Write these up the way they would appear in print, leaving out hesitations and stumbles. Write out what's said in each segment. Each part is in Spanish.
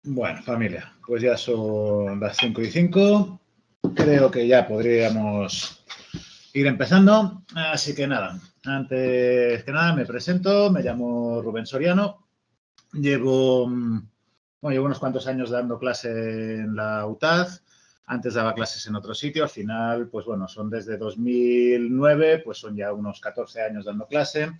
Bueno, familia, pues ya son las 5:05. Creo que ya podríamos ir empezando. Así que nada, antes que nada me presento, me llamo Rubén Soriano. Llevo unos cuantos años dando clase en la UTAD. Antes daba clases en otro sitio. Al final, pues bueno, son desde 2009, pues son ya unos 14 años dando clase.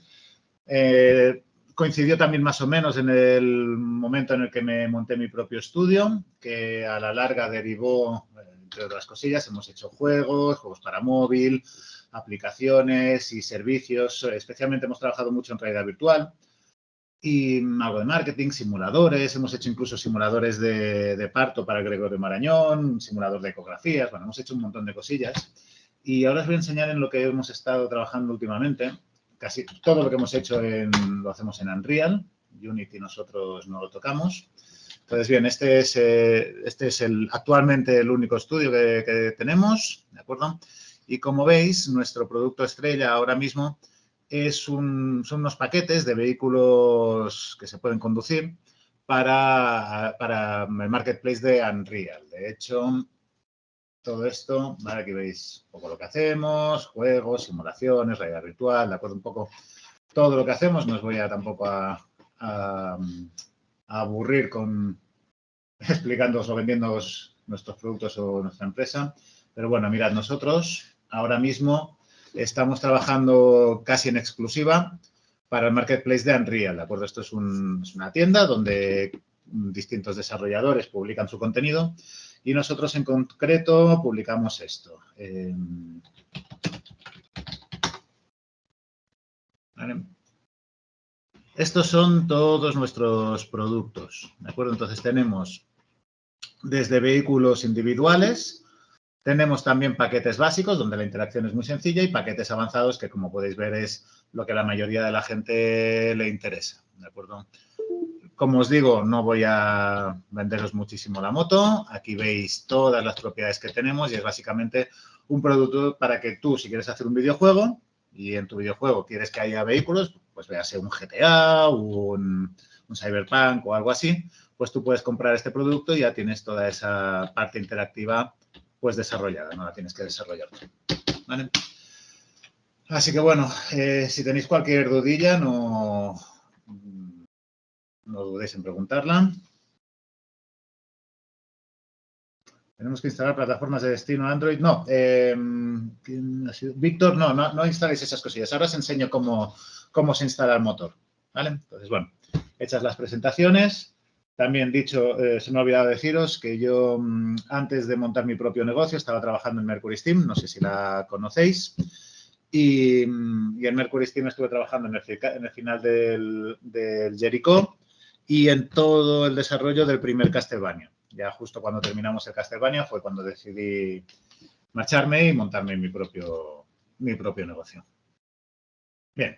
Coincidió también más o menos en el momento en el que me monté mi propio estudio, que a la larga derivó, entre otras cosillas, hemos hecho juegos para móvil, aplicaciones y servicios. Especialmente hemos trabajado mucho en realidad virtual y algo de marketing, simuladores. Hemos hecho incluso simuladores de parto para Gregorio Marañón, un simulador de ecografías. Bueno, hemos hecho un montón de cosillas. Y ahora os voy a enseñar en lo que hemos estado trabajando últimamente. Casi todo lo que hemos hecho lo hacemos en Unreal. Unity nosotros no lo tocamos. Entonces, bien, este es actualmente el único estudio que tenemos, ¿de acuerdo? Y como veis, nuestro producto estrella ahora mismo son unos paquetes de vehículos que se pueden conducir para el marketplace de Unreal. De hecho, todo esto, ¿vale? Aquí veis un poco lo que hacemos, juegos, simulaciones, realidad virtual, ¿de acuerdo? Un poco todo lo que hacemos. No os voy a tampoco a aburrir con explicándoos o vendiéndoos nuestros productos o nuestra empresa. Pero bueno, mirad, nosotros ahora mismo estamos trabajando casi en exclusiva para el marketplace de Unreal, ¿de acuerdo? Esto es una tienda donde distintos desarrolladores publican su contenido y nosotros en concreto publicamos esto. ¿Vale? Estos son todos nuestros productos, ¿de acuerdo? Entonces tenemos desde vehículos individuales, tenemos también paquetes básicos donde la interacción es muy sencilla y paquetes avanzados que, como podéis ver, es lo que a la mayoría de la gente le interesa, ¿de acuerdo? Como os digo, no voy a venderos muchísimo la moto. Aquí veis todas las propiedades que tenemos y es básicamente un producto para que tú, si quieres hacer un videojuego y en tu videojuego quieres que haya vehículos, pues véase un GTA, un Cyberpunk o algo así, pues tú puedes comprar este producto y ya tienes toda esa parte interactiva pues desarrollada, no la tienes que desarrollar tú, ¿vale? Así que bueno, si tenéis cualquier dudilla, no dudéis en preguntarla. Tenemos que instalar plataformas de destino Android. No, Víctor, no instaléis esas cosillas. Ahora os enseño cómo se instala el motor, ¿vale? Entonces, bueno, hechas las presentaciones. También dicho, se me ha olvidado deciros que yo antes de montar mi propio negocio estaba trabajando en Mercury Steam, no sé si la conocéis. Y en Mercury Steam estuve trabajando en el final del Jericho y en todo el desarrollo del primer Castlevania. Ya justo cuando terminamos el Castlevania fue cuando decidí marcharme y montarme mi propio negocio. Bien.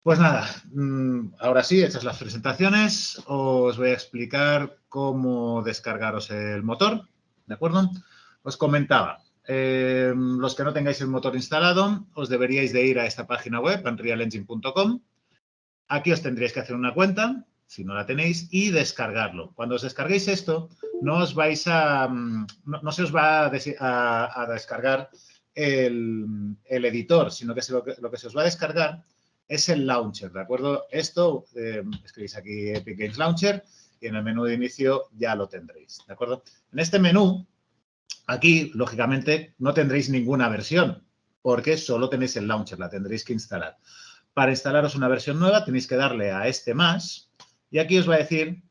Pues nada, ahora sí, hechas las presentaciones, os voy a explicar cómo descargaros el motor, ¿de acuerdo? Os comentaba, los que no tengáis el motor instalado, os deberíais de ir a esta página web, unrealengine.com. Aquí os tendréis que hacer una cuenta, si no la tenéis, y descargarlo. Cuando os descarguéis esto, no se os va a descargar el editor, sino que lo que se os va a descargar es el launcher, ¿de acuerdo? Esto, escribís aquí Epic Games Launcher y en el menú de inicio ya lo tendréis, ¿de acuerdo? En este menú, aquí, lógicamente, no tendréis ninguna versión, porque solo tenéis el launcher, la tendréis que instalar. Para instalaros una versión nueva tenéis que darle a este más y aquí os va a decir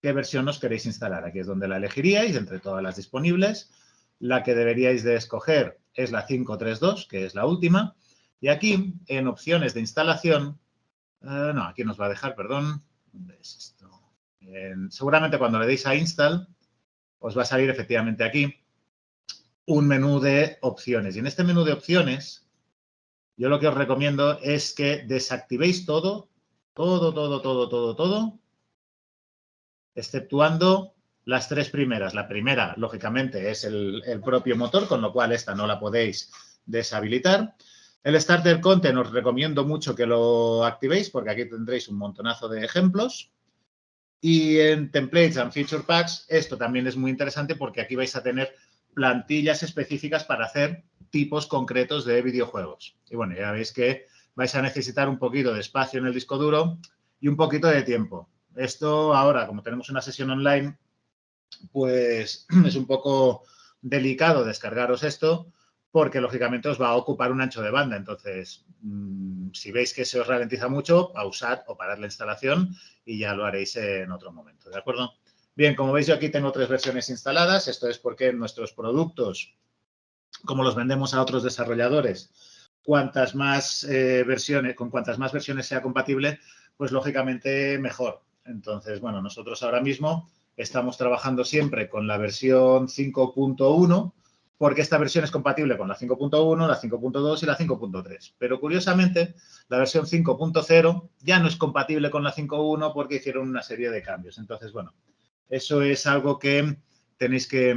qué versión os queréis instalar. Aquí es donde la elegiríais entre todas las disponibles. La que deberíais de escoger es la 5.3.2, que es la última. Y aquí, en opciones de instalación, no, aquí nos va a dejar, perdón. ¿Dónde es esto? Seguramente cuando le deis a Install, os va a salir efectivamente aquí un menú de opciones. Y en este menú de opciones, yo lo que os recomiendo es que desactivéis todo, exceptuando las tres primeras. La primera, lógicamente, es el propio motor, con lo cual esta no la podéis deshabilitar. El Starter Content os recomiendo mucho que lo activéis porque aquí tendréis un montonazo de ejemplos. Y en Templates and Feature Packs, esto también es muy interesante porque aquí vais a tener plantillas específicas para hacer tipos concretos de videojuegos. Y bueno, ya veis que vais a necesitar un poquito de espacio en el disco duro y un poquito de tiempo. Esto ahora, como tenemos una sesión online, pues es un poco delicado descargaros esto porque, lógicamente, os va a ocupar un ancho de banda. Entonces, si veis que se os ralentiza mucho, pausad o parad la instalación y ya lo haréis en otro momento, ¿de acuerdo? Bien, como veis, yo aquí tengo 3 versiones instaladas. Esto es porque nuestros productos, como los vendemos a otros desarrolladores, con cuantas más versiones sea compatible, pues lógicamente mejor. Entonces, bueno, nosotros ahora mismo estamos trabajando siempre con la versión 5.1 porque esta versión es compatible con la 5.1, la 5.2 y la 5.3. Pero curiosamente, la versión 5.0 ya no es compatible con la 5.1 porque hicieron una serie de cambios. Entonces, bueno, eso es algo que tenéis que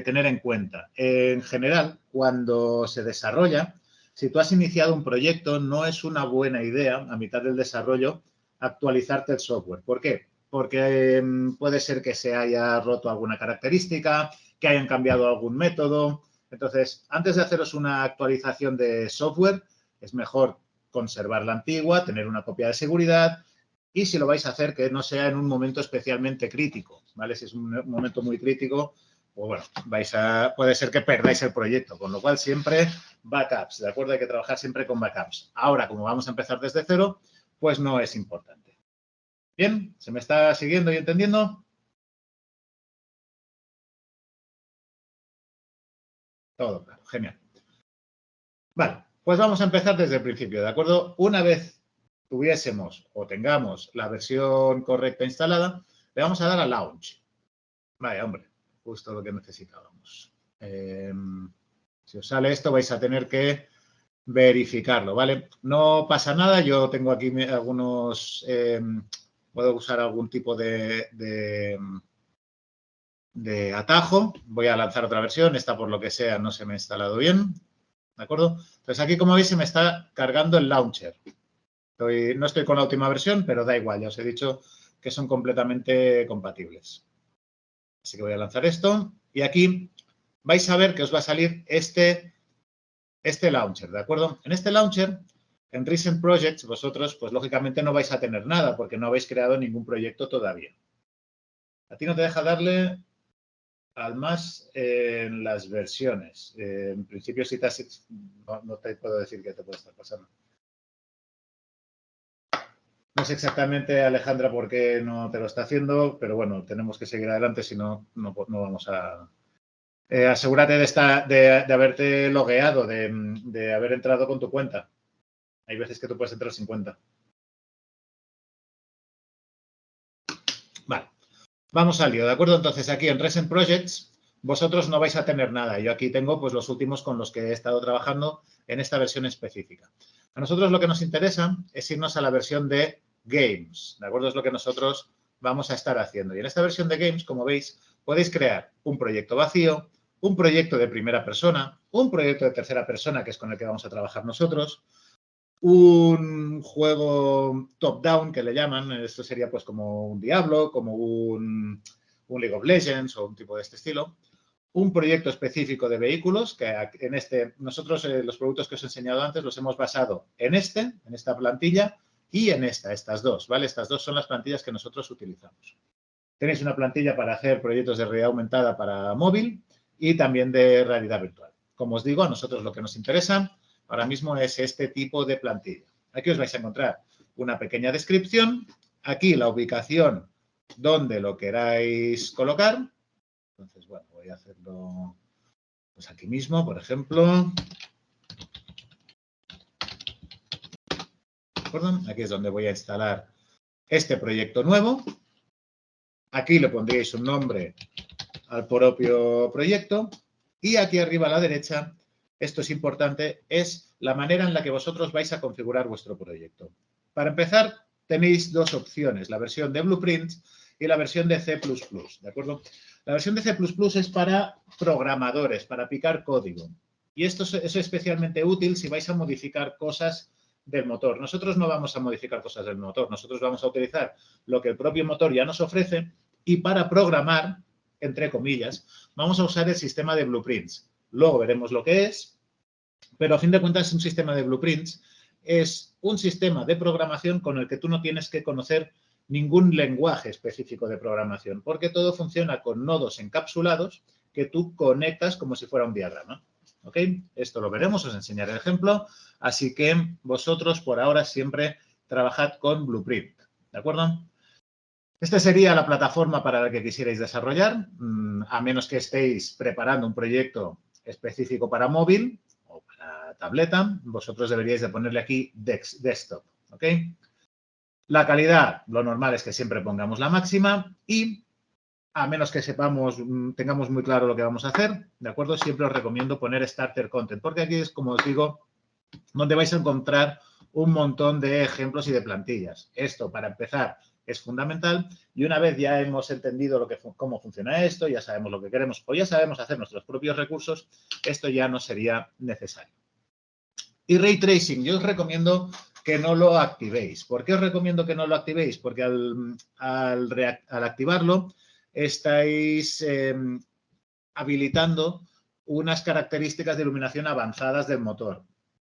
tener en cuenta. En general, cuando se desarrolla, si tú has iniciado un proyecto, no es una buena idea, a mitad del desarrollo, actualizarte el software. ¿Por qué? Porque puede ser que se haya roto alguna característica, que hayan cambiado algún método. Entonces, antes de haceros una actualización de software, es mejor conservar la antigua, tener una copia de seguridad y si lo vais a hacer, que no sea en un momento especialmente crítico, ¿vale? Si es un momento muy crítico, pues bueno, puede ser que perdáis el proyecto, con lo cual siempre backups, ¿de acuerdo? Hay que trabajar siempre con backups. Ahora, como vamos a empezar desde cero, pues no es importante. Bien, ¿se me está siguiendo y entendiendo? Todo claro, genial. Vale, pues vamos a empezar desde el principio, ¿de acuerdo? Una vez tuviésemos o tengamos la versión correcta instalada, le vamos a dar a Launch. Vaya, hombre, justo lo que necesitábamos. Si os sale esto, vais a tener que verificarlo, ¿vale? No pasa nada, yo tengo aquí algunos, puedo usar algún tipo de atajo. Voy a lanzar otra versión, esta por lo que sea no se me ha instalado bien, ¿de acuerdo? Entonces aquí, como veis, se me está cargando el launcher. No estoy con la última versión, pero da igual, ya os he dicho que son completamente compatibles. Así que voy a lanzar esto y aquí vais a ver que os va a salir este launcher, ¿de acuerdo? En este launcher, en Recent Projects, vosotros, pues lógicamente no vais a tener nada porque no habéis creado ningún proyecto todavía. A ti no te deja darle al más en las versiones. En principio, si te has... No te puedo decir qué te puede estar pasando. No sé exactamente, Alejandra, por qué no te lo está haciendo, pero bueno, tenemos que seguir adelante, si no, no vamos a... asegúrate de haberte logueado, de haber entrado con tu cuenta. Hay veces que tú puedes entrar sin cuenta. Vale, vamos al lío, ¿de acuerdo? Entonces, aquí en Recent Projects, vosotros no vais a tener nada. Yo aquí tengo pues los últimos con los que he estado trabajando en esta versión específica. A nosotros lo que nos interesa es irnos a la versión de Games, ¿de acuerdo? Es lo que nosotros vamos a estar haciendo. Y en esta versión de Games, como veis, podéis crear un proyecto vacío, un proyecto de primera persona, un proyecto de tercera persona, que es con el que vamos a trabajar nosotros, un juego top-down que le llaman, esto sería pues como un Diablo, como un League of Legends o un tipo de este estilo, un proyecto específico de vehículos, que nosotros los productos que os he enseñado antes los hemos basado en esta plantilla y en estas dos, ¿vale? Estas dos son las plantillas que nosotros utilizamos. Tenéis una plantilla para hacer proyectos de realidad aumentada para móvil y también de realidad virtual. Como os digo, a nosotros lo que nos interesa ahora mismo es este tipo de plantilla. Aquí os vais a encontrar una pequeña descripción, aquí la ubicación donde lo queráis colocar. Entonces, bueno, voy a hacerlo pues aquí mismo, por ejemplo. ¿De acuerdo? Aquí es donde voy a instalar este proyecto nuevo. Aquí le pondríais un nombre al propio proyecto y aquí arriba a la derecha, esto es importante, es la manera en la que vosotros vais a configurar vuestro proyecto. Para empezar, tenéis dos opciones, la versión de Blueprints y la versión de C++, ¿de acuerdo? La versión de C++ es para programadores, para picar código. Y esto es especialmente útil si vais a modificar cosas del motor. Nosotros no vamos a modificar cosas del motor, nosotros vamos a utilizar lo que el propio motor ya nos ofrece y para programar, entre comillas, vamos a usar el sistema de blueprints. Luego veremos lo que es, pero a fin de cuentas un sistema de blueprints es un sistema de programación con el que tú no tienes que conocer ningún lenguaje específico de programación, porque todo funciona con nodos encapsulados que tú conectas como si fuera un diagrama. ¿Ok? Esto lo veremos, os enseñaré el ejemplo, así que vosotros por ahora siempre trabajad con Blueprint, ¿de acuerdo? Esta sería la plataforma para la que quisierais desarrollar, a menos que estéis preparando un proyecto específico para móvil o para tableta, vosotros deberíais de ponerle aquí desktop, ¿ok? La calidad, lo normal es que siempre pongamos la máxima y a menos que sepamos, tengamos muy claro lo que vamos a hacer, ¿de acuerdo? Siempre os recomiendo poner Starter Content, porque aquí es, como os digo, donde vais a encontrar un montón de ejemplos y de plantillas. Esto, para empezar, es fundamental y una vez ya hemos entendido cómo funciona esto, ya sabemos lo que queremos o ya sabemos hacer nuestros propios recursos, esto ya no sería necesario. Y Ray Tracing, yo os recomiendo que no lo activéis. ¿Por qué os recomiendo que no lo activéis? Porque al activarlo estáis habilitando unas características de iluminación avanzadas del motor.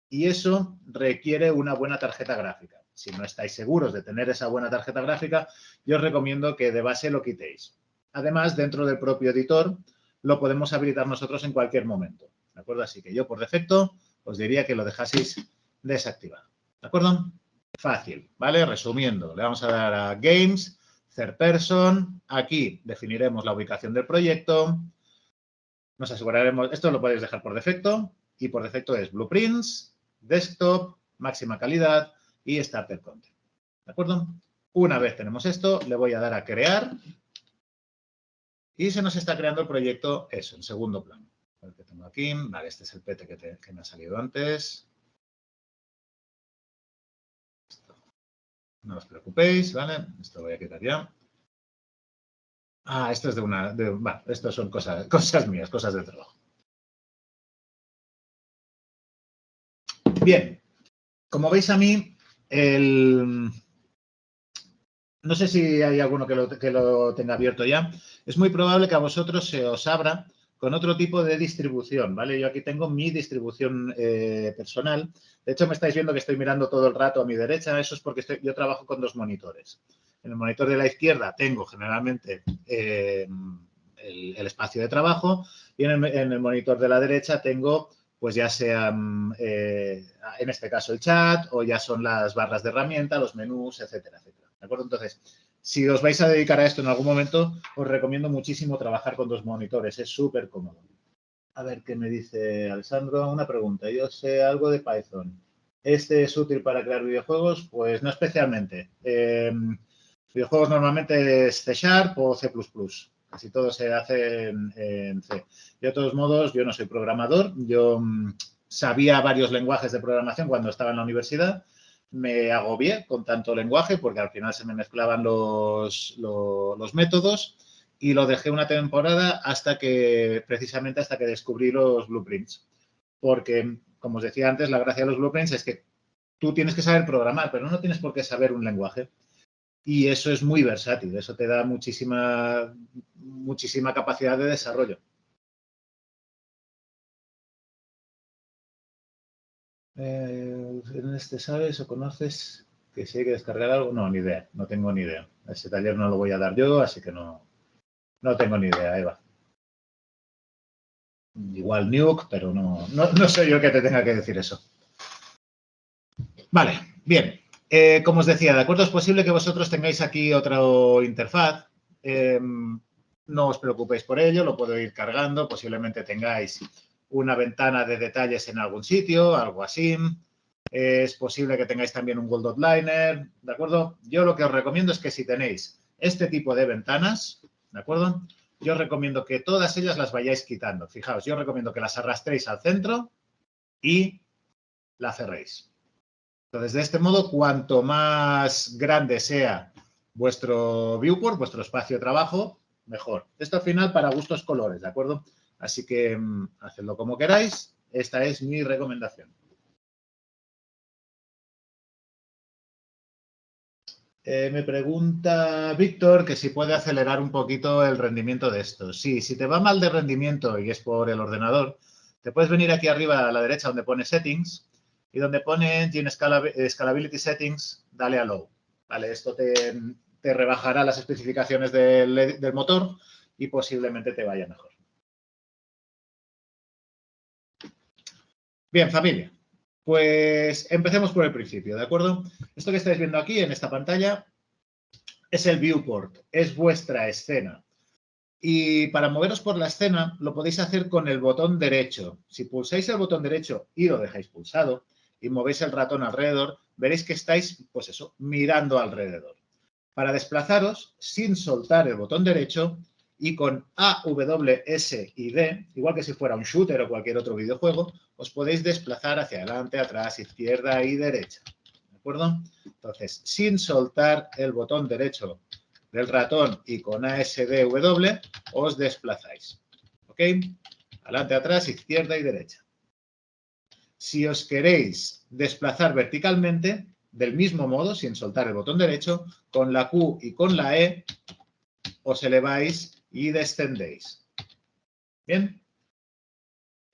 Y eso requiere una buena tarjeta gráfica. Si no estáis seguros de tener esa buena tarjeta gráfica, yo os recomiendo que de base lo quitéis. Además, dentro del propio editor, lo podemos habilitar nosotros en cualquier momento. ¿De acuerdo? Así que yo, por defecto, os diría que lo dejaseis desactivado. ¿De acuerdo? Fácil, ¿vale? Resumiendo, le vamos a dar a Games, Third Person. Aquí definiremos la ubicación del proyecto. Nos aseguraremos, esto lo podéis dejar por defecto, y por defecto es Blueprints, Desktop, máxima calidad y Starter Content. ¿De acuerdo? Una vez tenemos esto, le voy a dar a crear y se nos está creando el proyecto, eso, en segundo plano. El que tengo aquí, vale, este es el PT que me ha salido antes. No os preocupéis, ¿vale? Esto lo voy a quitar ya. Ah, esto es bueno, esto son cosas mías, cosas de trabajo. Bien, como veis a mí, no sé si hay alguno que lo tenga abierto ya. Es muy probable que a vosotros se os abra con otro tipo de distribución, ¿vale? Yo aquí tengo mi distribución personal. De hecho, me estáis viendo que estoy mirando todo el rato a mi derecha. Eso es porque yo trabajo con dos monitores. En el monitor de la izquierda tengo generalmente el espacio de trabajo y en el monitor de la derecha tengo, pues ya sea, en este caso, el chat o ya son las barras de herramienta, los menús, etcétera, etcétera. ¿De acuerdo? Entonces, si os vais a dedicar a esto en algún momento, os recomiendo muchísimo trabajar con dos monitores. Es súper cómodo. A ver qué me dice Alessandro. Una pregunta. Yo sé algo de Python. ¿Este es útil para crear videojuegos? Pues no especialmente. Videojuegos normalmente es C# o C++. Casi todo se hace en C. De todos modos, yo no soy programador. Yo sabía varios lenguajes de programación cuando estaba en la universidad. Me agobié con tanto lenguaje porque al final se me mezclaban los métodos y lo dejé una temporada precisamente hasta que descubrí los blueprints. Porque, como os decía antes, la gracia de los blueprints es que tú tienes que saber programar, pero no tienes por qué saber un lenguaje. Y eso es muy versátil, eso te da muchísima capacidad de desarrollo. ¿En este sabes o conoces que si hay que descargar algo? No, ni idea, no tengo ni idea. Ese taller no lo voy a dar yo, así que no tengo ni idea, Eva. Igual Nuke, pero no soy yo el que te tenga que decir eso. Vale, bien. Como os decía, ¿de acuerdo? Es posible que vosotros tengáis aquí otra interfaz. No os preocupéis por ello, lo puedo ir cargando. Posiblemente tengáis una ventana de detalles en algún sitio, algo así. Es posible que tengáis también un World Outliner, ¿de acuerdo? Yo lo que os recomiendo es que si tenéis este tipo de ventanas, ¿de acuerdo? Yo os recomiendo que todas ellas las vayáis quitando. Fijaos, yo os recomiendo que las arrastréis al centro y la cerréis. Entonces, de este modo, cuanto más grande sea vuestro viewport, vuestro espacio de trabajo, mejor. Esto al final para gustos colores, ¿de acuerdo? Así que hacedlo como queráis. Esta es mi recomendación. Me pregunta Víctor que si puede acelerar un poquito el rendimiento de esto. Sí, si te va mal de rendimiento y es por el ordenador, te puedes venir aquí arriba a la derecha donde pone Settings y donde pone Engine Scalability Settings, dale a Low. Vale, esto te rebajará las especificaciones del motor y posiblemente te vaya mejor. Bien, familia. Pues empecemos por el principio, ¿de acuerdo? Esto que estáis viendo aquí en esta pantalla es el viewport, es vuestra escena. Y para moveros por la escena lo podéis hacer con el botón derecho. Si pulsáis el botón derecho y lo dejáis pulsado y movéis el ratón alrededor, veréis que estáis, pues eso, mirando alrededor. Para desplazaros, sin soltar el botón derecho y con A, W, S y D, igual que si fuera un shooter o cualquier otro videojuego, os podéis desplazar hacia adelante, atrás, izquierda y derecha. ¿De acuerdo? Entonces, sin soltar el botón derecho del ratón y con ASDW os desplazáis. ¿Ok? Adelante, atrás, izquierda y derecha. Si os queréis desplazar verticalmente, del mismo modo, sin soltar el botón derecho, con la Q y con la E os eleváis y descendéis. Bien.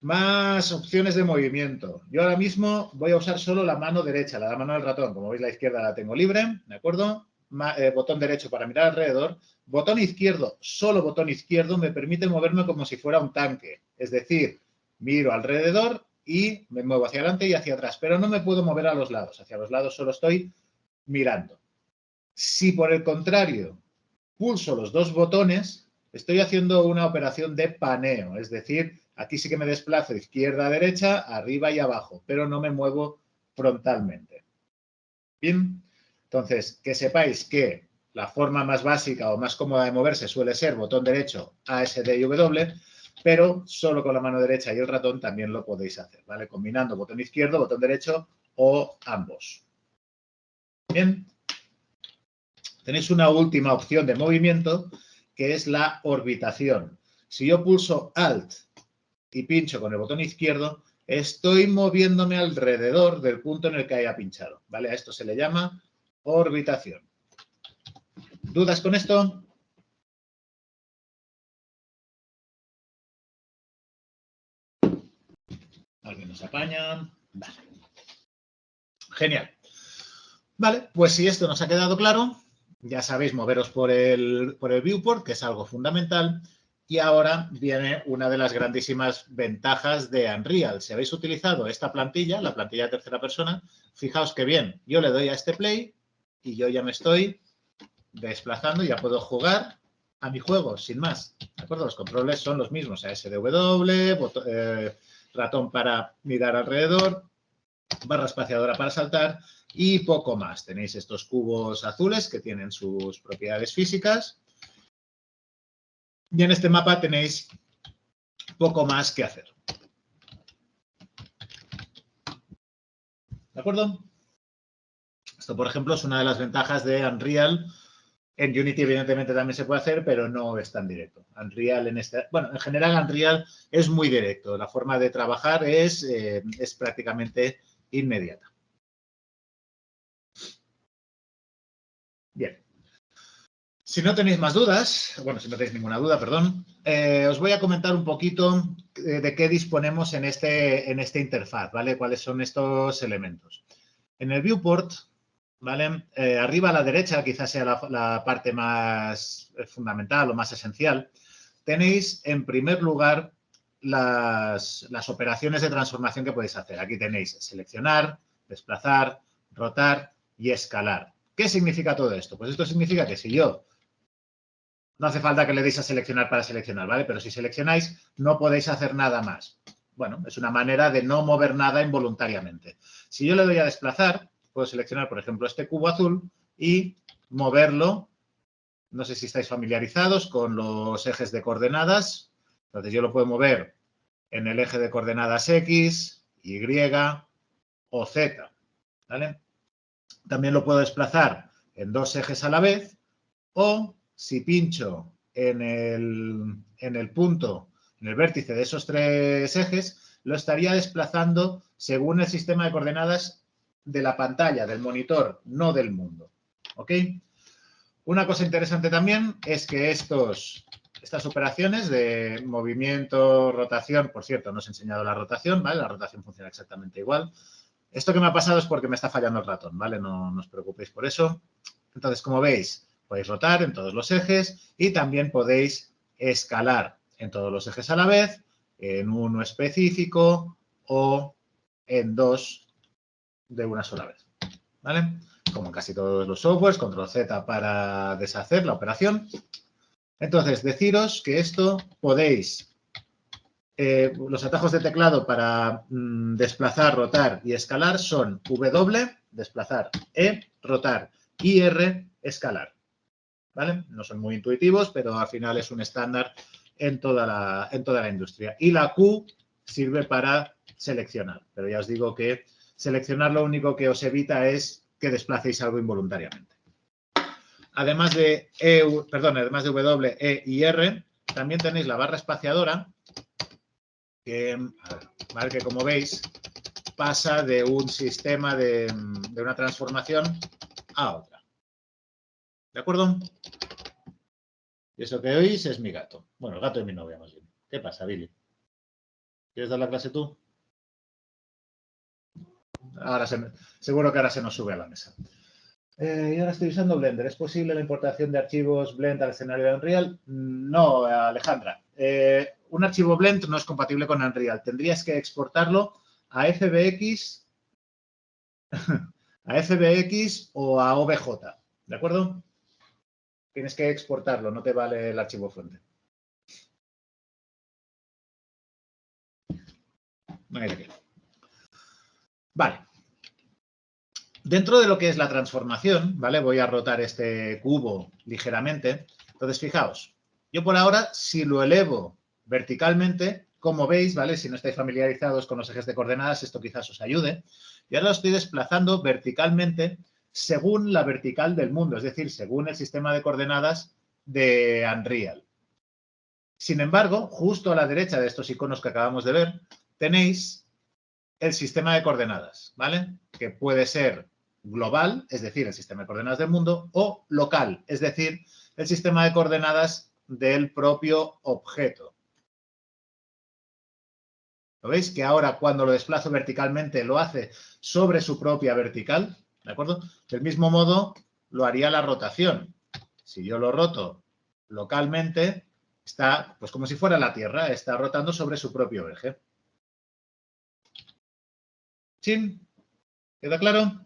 Más opciones de movimiento. Yo ahora mismo voy a usar solo la mano derecha, la mano del ratón. Como veis, la izquierda la tengo libre, ¿de acuerdo? Botón derecho para mirar alrededor. Botón izquierdo, solo botón izquierdo, me permite moverme como si fuera un tanque. Es decir, miro alrededor y me muevo hacia adelante y hacia atrás. Pero no me puedo mover a los lados. Hacia los lados solo estoy mirando. Si por el contrario pulso los dos botones, estoy haciendo una operación de paneo. Es decir, aquí sí que me desplazo izquierda a derecha, arriba y abajo, pero no me muevo frontalmente. Bien, entonces, que sepáis que la forma más básica o más cómoda de moverse suele ser botón derecho, A, S, D y W, pero solo con la mano derecha y el ratón también lo podéis hacer, ¿vale? Combinando botón izquierdo, botón derecho o ambos. Bien. Tenéis una última opción de movimiento que es la orbitación. Si yo pulso Alt y pincho con el botón izquierdo, estoy moviéndome alrededor del punto en el que haya pinchado, ¿vale? A esto se le llama orbitación. ¿Dudas con esto? ¿Alguien nos apaña? Vale. Genial. Vale, pues si esto nos ha quedado claro, ya sabéis moveros por el viewport, que es algo fundamental. Y ahora viene una de las grandísimas ventajas de Unreal. Si habéis utilizado esta plantilla, la plantilla de tercera persona, fijaos que bien, yo le doy a este play y yo ya me estoy desplazando, ya puedo jugar a mi juego, sin más. ¿De acuerdo? Los controles son los mismos, ASDW, ratón para mirar alrededor, barra espaciadora para saltar y poco más. Tenéis estos cubos azules que tienen sus propiedades físicas. Y en este mapa tenéis poco más que hacer. ¿De acuerdo? Esto, por ejemplo, es una de las ventajas de Unreal. En Unity, evidentemente, también se puede hacer, pero no es tan directo. Unreal en general, Unreal es muy directo. La forma de trabajar es prácticamente inmediata. Bien. Si no tenéis más dudas, bueno, si no tenéis ninguna duda, perdón, os voy a comentar un poquito de qué disponemos en esta interfaz, ¿vale? ¿Cuáles son estos elementos? En el viewport, ¿vale? Arriba a la derecha, quizás sea la parte más fundamental o más esencial, tenéis en primer lugar las operaciones de transformación que podéis hacer. Aquí tenéis seleccionar, desplazar, rotar y escalar. ¿Qué significa todo esto? Pues esto significa que si yo no hace falta que le deis a seleccionar para seleccionar, ¿vale? Pero si seleccionáis, no podéis hacer nada más. Bueno, es una manera de no mover nada involuntariamente. Si yo le doy a desplazar, puedo seleccionar, por ejemplo, este cubo azul y moverlo. No sé si estáis familiarizados con los ejes de coordenadas. Entonces, yo lo puedo mover en el eje de coordenadas X, Y o Z, ¿vale? También lo puedo desplazar en dos ejes a la vez o si pincho en el punto, en el vértice de esos tres ejes, lo estaría desplazando según el sistema de coordenadas de la pantalla, del monitor, no del mundo. ¿Ok? Una cosa interesante también es que estas operaciones de movimiento, rotación, por cierto, no os he enseñado la rotación, ¿vale? La rotación funciona exactamente igual. Esto que me ha pasado es porque me está fallando el ratón, ¿vale? No os preocupéis por eso. Entonces, como veis, podéis rotar en todos los ejes y también podéis escalar en todos los ejes a la vez, en uno específico o en dos de una sola vez, ¿vale? Como en casi todos los softwares, control Z para deshacer la operación. Entonces, deciros que esto podéis, los atajos de teclado para desplazar, rotar y escalar son W, desplazar, E, rotar, y R, escalar, ¿vale? No son muy intuitivos, pero al final es un estándar en toda la industria. Y la Q sirve para seleccionar, pero ya os digo que seleccionar lo único que os evita es que desplacéis algo involuntariamente. Además de W, E y R, también tenéis la barra espaciadora que, ¿vale? Que como veis pasa de un sistema de una transformación a otra. ¿De acuerdo? Y eso que oís es mi gato. Bueno, el gato de mi novia más bien. ¿Qué pasa, Billy? ¿Quieres dar la clase tú? Seguro que ahora se nos sube a la mesa. Y ahora estoy usando Blender. ¿Es posible la importación de archivos Blend al escenario de Unreal? No, Alejandra. Un archivo Blend no es compatible con Unreal. Tendrías que exportarlo a FBX, a FBX o a OBJ. ¿De acuerdo? Tienes que exportarlo, no te vale el archivo fuente. Vale. Dentro de lo que es la transformación, ¿vale? Voy a rotar este cubo ligeramente. Entonces, fijaos, yo por ahora, si lo elevo verticalmente, como veis, ¿vale? Si no estáis familiarizados con los ejes de coordenadas, esto quizás os ayude. Y ahora lo estoy desplazando verticalmente según la vertical del mundo, es decir, según el sistema de coordenadas de Unreal. Sin embargo, justo a la derecha de estos iconos que acabamos de ver, tenéis el sistema de coordenadas, ¿vale? Que puede ser global, es decir, el sistema de coordenadas del mundo, o local, es decir, el sistema de coordenadas del propio objeto. ¿Lo veis? Que ahora cuando lo desplazo verticalmente lo hace sobre su propia vertical, ¿de acuerdo? Del mismo modo lo haría la rotación. Si yo lo roto localmente, está, pues como si fuera la Tierra, está rotando sobre su propio eje. ¿Sí? ¿Queda claro?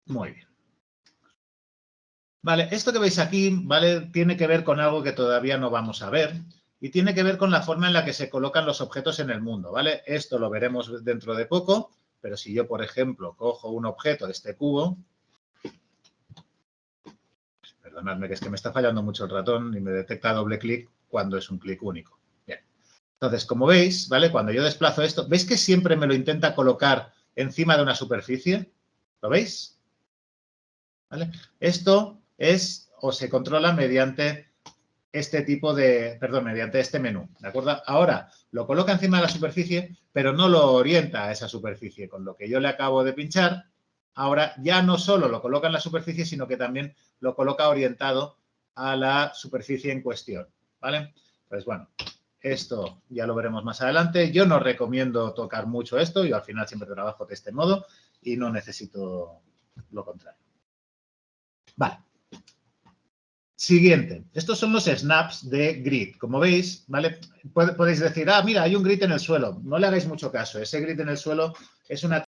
Muy bien. Vale, esto que veis aquí, ¿vale? Tiene que ver con algo que todavía no vamos a ver y tiene que ver con la forma en la que se colocan los objetos en el mundo, ¿vale? Esto lo veremos dentro de poco, pero si yo, por ejemplo, cojo un objeto de este cubo, perdonadme que es que me está fallando mucho el ratón y me detecta doble clic cuando es un clic único. Bien. Entonces, como veis, ¿vale? Cuando yo desplazo esto, ¿veis que siempre me lo intenta colocar encima de una superficie? ¿Lo veis? ¿Vale? Esto es o se controla mediante mediante este menú, ¿de acuerdo? Ahora, lo coloca encima de la superficie, pero no lo orienta a esa superficie. Con lo que yo le acabo de pinchar, ahora ya no solo lo coloca en la superficie, sino que también lo coloca orientado a la superficie en cuestión, ¿vale? Pues bueno, esto ya lo veremos más adelante. Yo no recomiendo tocar mucho esto, yo al final siempre trabajo de este modo y no necesito lo contrario. Vale. Siguiente. Estos son los snaps de grid. Como veis, ¿vale? Podéis decir, mira, hay un grid en el suelo. No le hagáis mucho caso. Ese grid en el suelo es una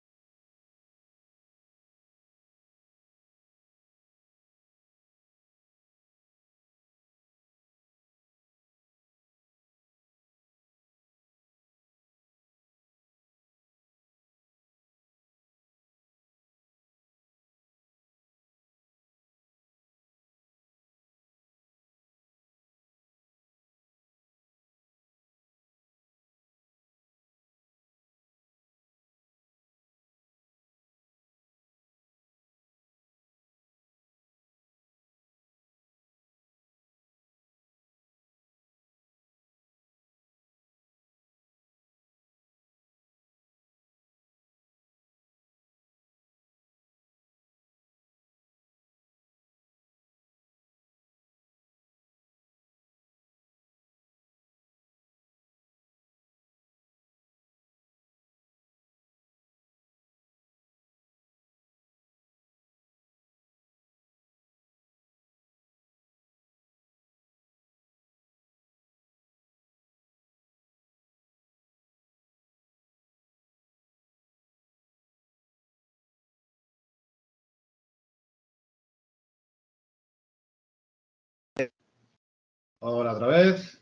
Hola otra vez.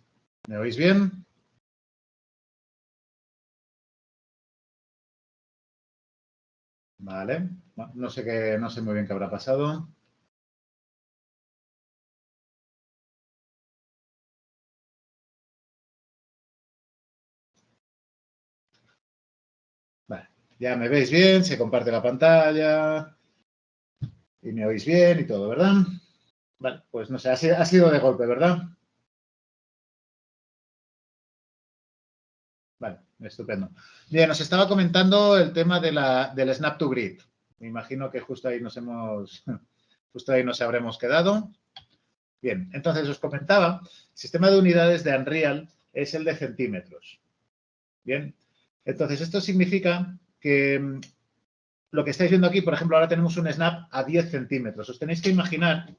¿Me oís bien? Vale. No sé qué, no sé muy bien qué habrá pasado. Vale. Ya me veis bien, se comparte la pantalla y me oís bien y todo, ¿verdad? Vale, pues no sé, ha sido de golpe, ¿verdad? Vale, estupendo. Bien, os estaba comentando el tema del Snap to Grid. Me imagino que justo ahí justo ahí nos habremos quedado. Bien, entonces os comentaba, el sistema de unidades de Unreal es el de centímetros. Bien, entonces esto significa que lo que estáis viendo aquí, por ejemplo, ahora tenemos un snap a 10 centímetros. Os tenéis que imaginar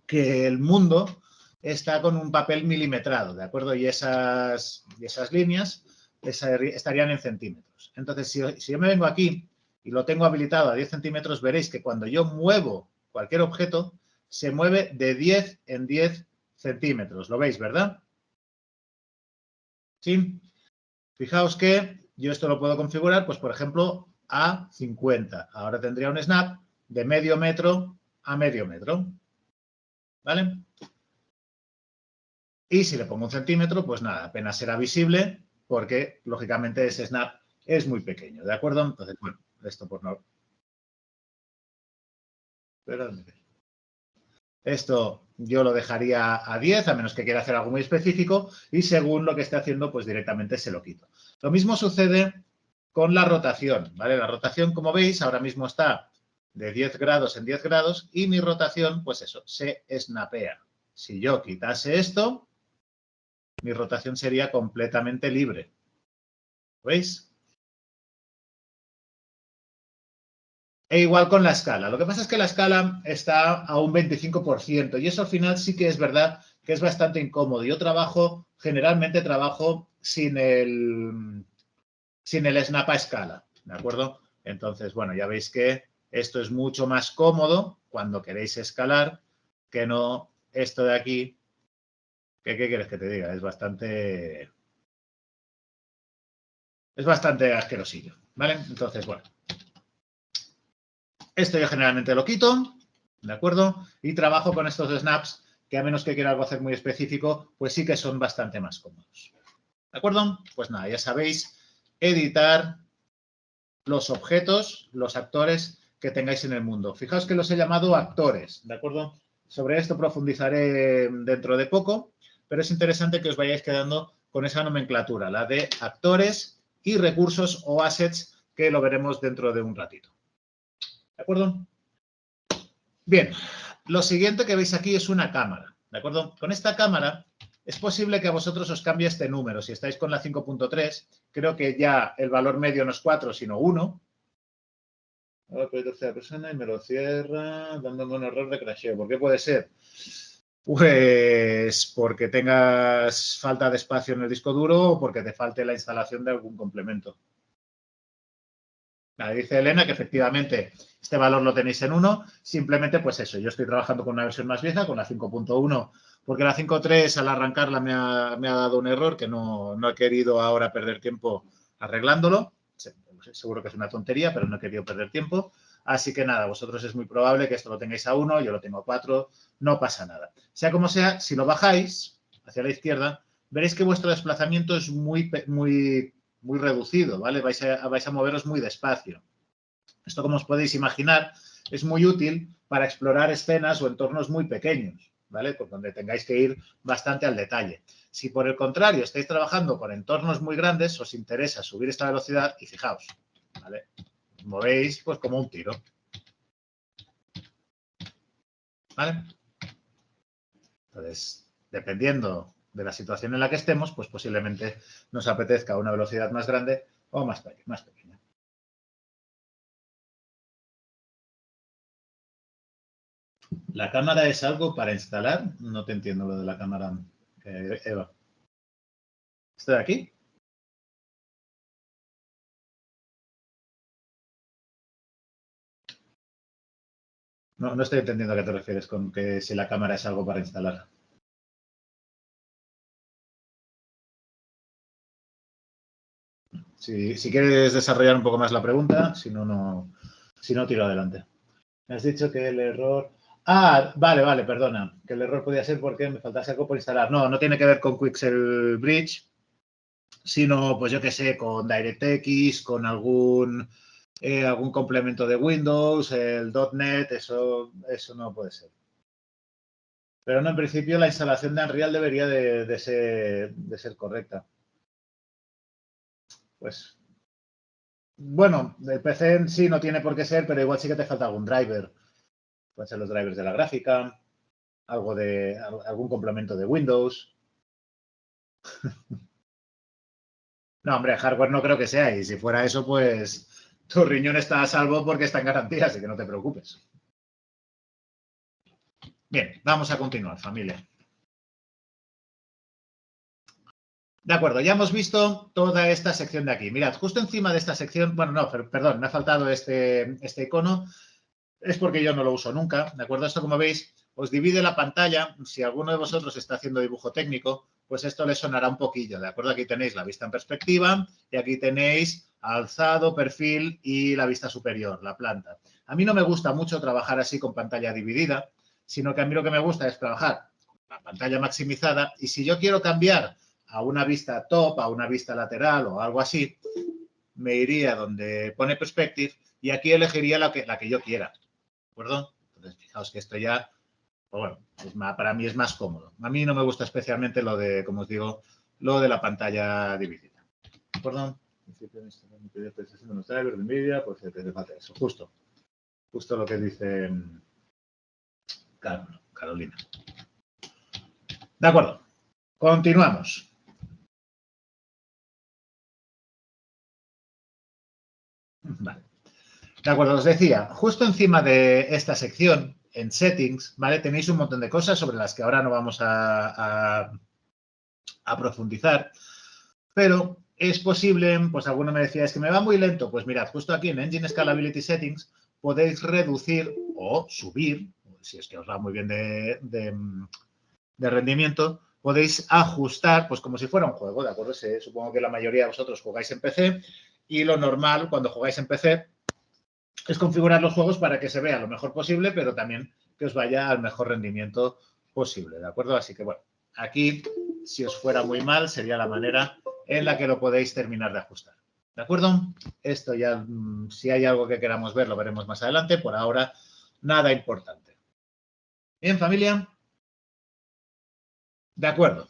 que el mundo está con un papel milimetrado, ¿de acuerdo? Y esas líneas estarían en centímetros. Entonces, si yo me vengo aquí y lo tengo habilitado a 10 centímetros, veréis que cuando yo muevo cualquier objeto, se mueve de 10 en 10 centímetros. ¿Lo veis, verdad? ¿Sí? Fijaos que yo esto lo puedo configurar, pues por ejemplo, a 50. Ahora tendría un snap de medio metro a medio metro. ¿Vale? Y si le pongo un centímetro, pues nada, apenas será visible porque, lógicamente, ese snap es muy pequeño, ¿de acuerdo? Entonces, bueno, esto por no... Esto yo lo dejaría a 10, a menos que quiera hacer algo muy específico, y según lo que esté haciendo, pues directamente se lo quito. Lo mismo sucede con la rotación, ¿vale? La rotación, como veis, ahora mismo está de 10 grados en 10 grados y mi rotación, pues eso, se snapea. Si yo quitase esto, mi rotación sería completamente libre. ¿Veis? E igual con la escala. Lo que pasa es que la escala está a un 25% y eso al final sí que es verdad que es bastante incómodo. Yo generalmente trabajo sin el snap a escala, ¿de acuerdo? Entonces, bueno, ya veis que esto es mucho más cómodo cuando queréis escalar que no esto de aquí, que qué quieres que te diga, es bastante asquerosillo, ¿vale? Entonces, bueno, esto yo generalmente lo quito, ¿de acuerdo? Y trabajo con estos snaps que a menos que quiera algo hacer muy específico, pues sí que son bastante más cómodos. ¿De acuerdo? Pues nada, ya sabéis, editar los objetos, los actores que tengáis en el mundo. Fijaos que los he llamado actores, ¿de acuerdo? Sobre esto profundizaré dentro de poco, pero es interesante que os vayáis quedando con esa nomenclatura, la de actores y recursos o assets, que lo veremos dentro de un ratito. ¿De acuerdo? Bien, lo siguiente que veis aquí es una cámara, ¿de acuerdo? Con esta cámara es posible que a vosotros os cambie este número. Si estáis con la 5.3, creo que ya el valor medio no es 4, sino 1. Ahora puede tercera persona y me lo cierra dándome un error de crasheo. ¿Por qué puede ser? Pues porque tengas falta de espacio en el disco duro o porque te falte la instalación de algún complemento. Dice Elena que efectivamente este valor lo tenéis en 1, simplemente pues eso, yo estoy trabajando con una versión más vieja, con la 5.1, porque la 5.3 al arrancarla me ha dado un error que no he querido ahora perder tiempo arreglándolo. Seguro que es una tontería, pero no he querido perder tiempo. Así que nada, vosotros es muy probable que esto lo tengáis a 1, yo lo tengo a 4, no pasa nada. Sea como sea, si lo bajáis hacia la izquierda, veréis que vuestro desplazamiento es muy reducido, ¿vale? Vais a moveros muy despacio. Esto, como os podéis imaginar, es muy útil para explorar escenas o entornos muy pequeños, ¿vale? Por donde tengáis que ir bastante al detalle. Si por el contrario estáis trabajando con entornos muy grandes, os interesa subir esta velocidad y fijaos, ¿vale? Os movéis pues como un tiro, ¿vale? Entonces, dependiendo de la situación en la que estemos, pues posiblemente nos apetezca una velocidad más grande o más pequeña. ¿La cámara es algo para instalar? No te entiendo lo de la cámara, Eva. ¿Esto de aquí? No estoy entendiendo a qué te refieres con que si la cámara es algo para instalar. Si quieres desarrollar un poco más la pregunta, si no tiro adelante. Me has dicho que el error... Ah, vale, perdona. Que el error podía ser porque me faltase algo por instalar. No tiene que ver con Quixel Bridge, sino, pues yo qué sé, con DirectX, con algún complemento de Windows, el .NET, eso no puede ser. Pero no, en principio la instalación de Unreal debería de ser correcta. Pues, bueno, el PC en sí no tiene por qué ser, pero igual sí que te falta algún driver. Pueden ser los drivers de la gráfica, algún complemento de Windows. No, hombre, hardware no creo que sea. Y si fuera eso, pues tu riñón está a salvo porque está en garantía, así que no te preocupes. Bien, vamos a continuar, familia. De acuerdo, ya hemos visto toda esta sección de aquí. Mirad, justo encima de esta sección, bueno, no, perdón, me ha faltado este icono. Es porque yo no lo uso nunca, ¿de acuerdo? Esto, como veis, os divide la pantalla. Si alguno de vosotros está haciendo dibujo técnico, pues esto le sonará un poquillo, ¿de acuerdo? Aquí tenéis la vista en perspectiva y aquí tenéis alzado, perfil y la vista superior, la planta. A mí no me gusta mucho trabajar así con pantalla dividida, sino que a mí lo que me gusta es trabajar con la pantalla maximizada y si yo quiero cambiar a una vista top, a una vista lateral o algo así, me iría donde pone perspective y aquí elegiría la que yo quiera. ¿De acuerdo? Entonces, fijaos que esto ya, pues bueno, para mí es más cómodo. A mí no me gusta especialmente lo de, como os digo, lo de la pantalla dividida. ¿De acuerdo? Los drivers de NVIDIA, pues te falta eso. Justo lo que dice Carolina. De acuerdo. Continuamos. Vale. De acuerdo, os decía, justo encima de esta sección, en Settings, ¿vale? Tenéis un montón de cosas sobre las que ahora no vamos a profundizar, pero es posible, pues alguno me decía, es que me va muy lento. Pues mirad, justo aquí en Engine Scalability Settings podéis reducir o subir, si es que os va muy bien de rendimiento, podéis ajustar, pues como si fuera un juego, ¿de acuerdo? Supongo que la mayoría de vosotros jugáis en PC y lo normal cuando jugáis en PC es configurar los juegos para que se vea lo mejor posible, pero también que os vaya al mejor rendimiento posible, ¿de acuerdo? Así que, bueno, aquí, si os fuera muy mal, sería la manera en la que lo podéis terminar de ajustar, ¿de acuerdo? Esto ya, si hay algo que queramos ver, lo veremos más adelante. Por ahora, nada importante. Bien, familia. De acuerdo.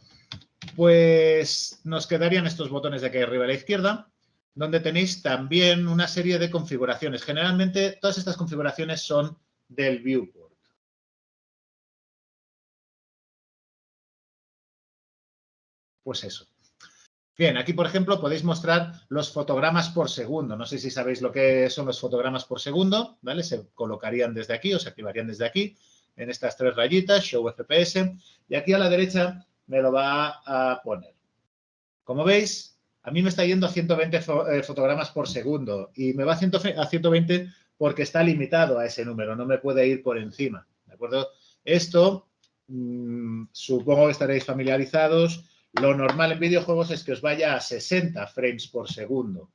Pues nos quedarían estos botones de aquí arriba a la izquierda, donde tenéis también una serie de configuraciones. Generalmente, todas estas configuraciones son del viewport. Pues eso. Bien, aquí, por ejemplo, podéis mostrar los fotogramas por segundo. No sé si sabéis lo que son los fotogramas por segundo, ¿vale? Se colocarían desde aquí o se activarían desde aquí, en estas tres rayitas, Show FPS, y aquí a la derecha me lo va a poner. Como veis, a mí me está yendo a 120 fotogramas por segundo y me va a 120 porque está limitado a ese número, no me puede ir por encima, ¿de acuerdo? Esto, supongo que estaréis familiarizados. Lo normal en videojuegos es que os vaya a 60 frames por segundo.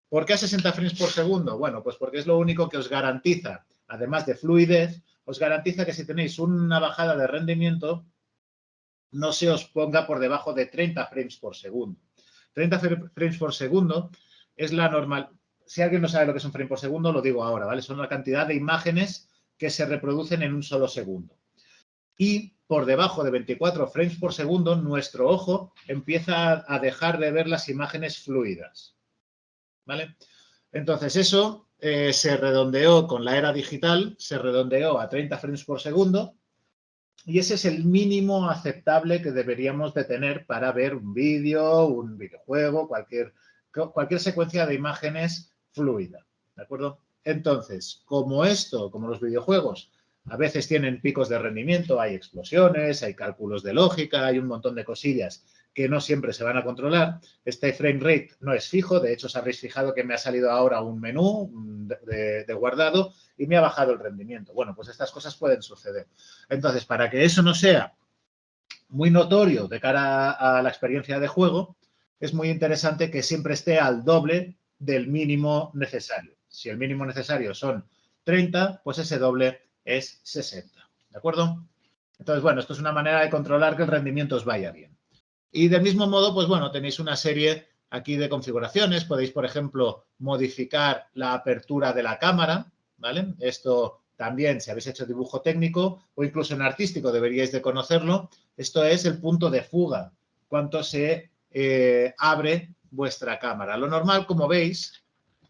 ¿Por qué a 60 frames por segundo? Bueno, pues porque es lo único que os garantiza, además de fluidez, os garantiza que si tenéis una bajada de rendimiento, no se os ponga por debajo de 30 frames por segundo. 30 frames por segundo es la normal. Si alguien no sabe lo que es un frame por segundo, lo digo ahora, ¿vale? Son la cantidad de imágenes que se reproducen en un solo segundo. Y por debajo de 24 frames por segundo, nuestro ojo empieza a dejar de ver las imágenes fluidas, ¿vale? Entonces, eso se redondeó con la era digital, se redondeó a 30 frames por segundo, y ese es el mínimo aceptable que deberíamos de tener para ver un vídeo, un videojuego, cualquier secuencia de imágenes fluida, ¿de acuerdo? Entonces, como los videojuegos, a veces tienen picos de rendimiento, hay explosiones, hay cálculos de lógica, hay un montón de cosillas que no siempre se van a controlar. Este frame rate no es fijo, de hecho os habréis fijado que me ha salido ahora un menú de guardado y me ha bajado el rendimiento. Bueno, pues estas cosas pueden suceder. Entonces, para que eso no sea muy notorio de cara a la experiencia de juego, es muy interesante que siempre esté al doble del mínimo necesario. Si el mínimo necesario son 30, pues ese doble es 60. ¿De acuerdo? Entonces, bueno, esto es una manera de controlar que el rendimiento os vaya bien. Y del mismo modo, pues bueno, tenéis una serie aquí de configuraciones. Podéis, por ejemplo, modificar la apertura de la cámara, ¿vale? Esto también, si habéis hecho dibujo técnico o incluso en artístico, deberíais de conocerlo. Esto es el punto de fuga, cuánto se abre vuestra cámara. Lo normal, como veis,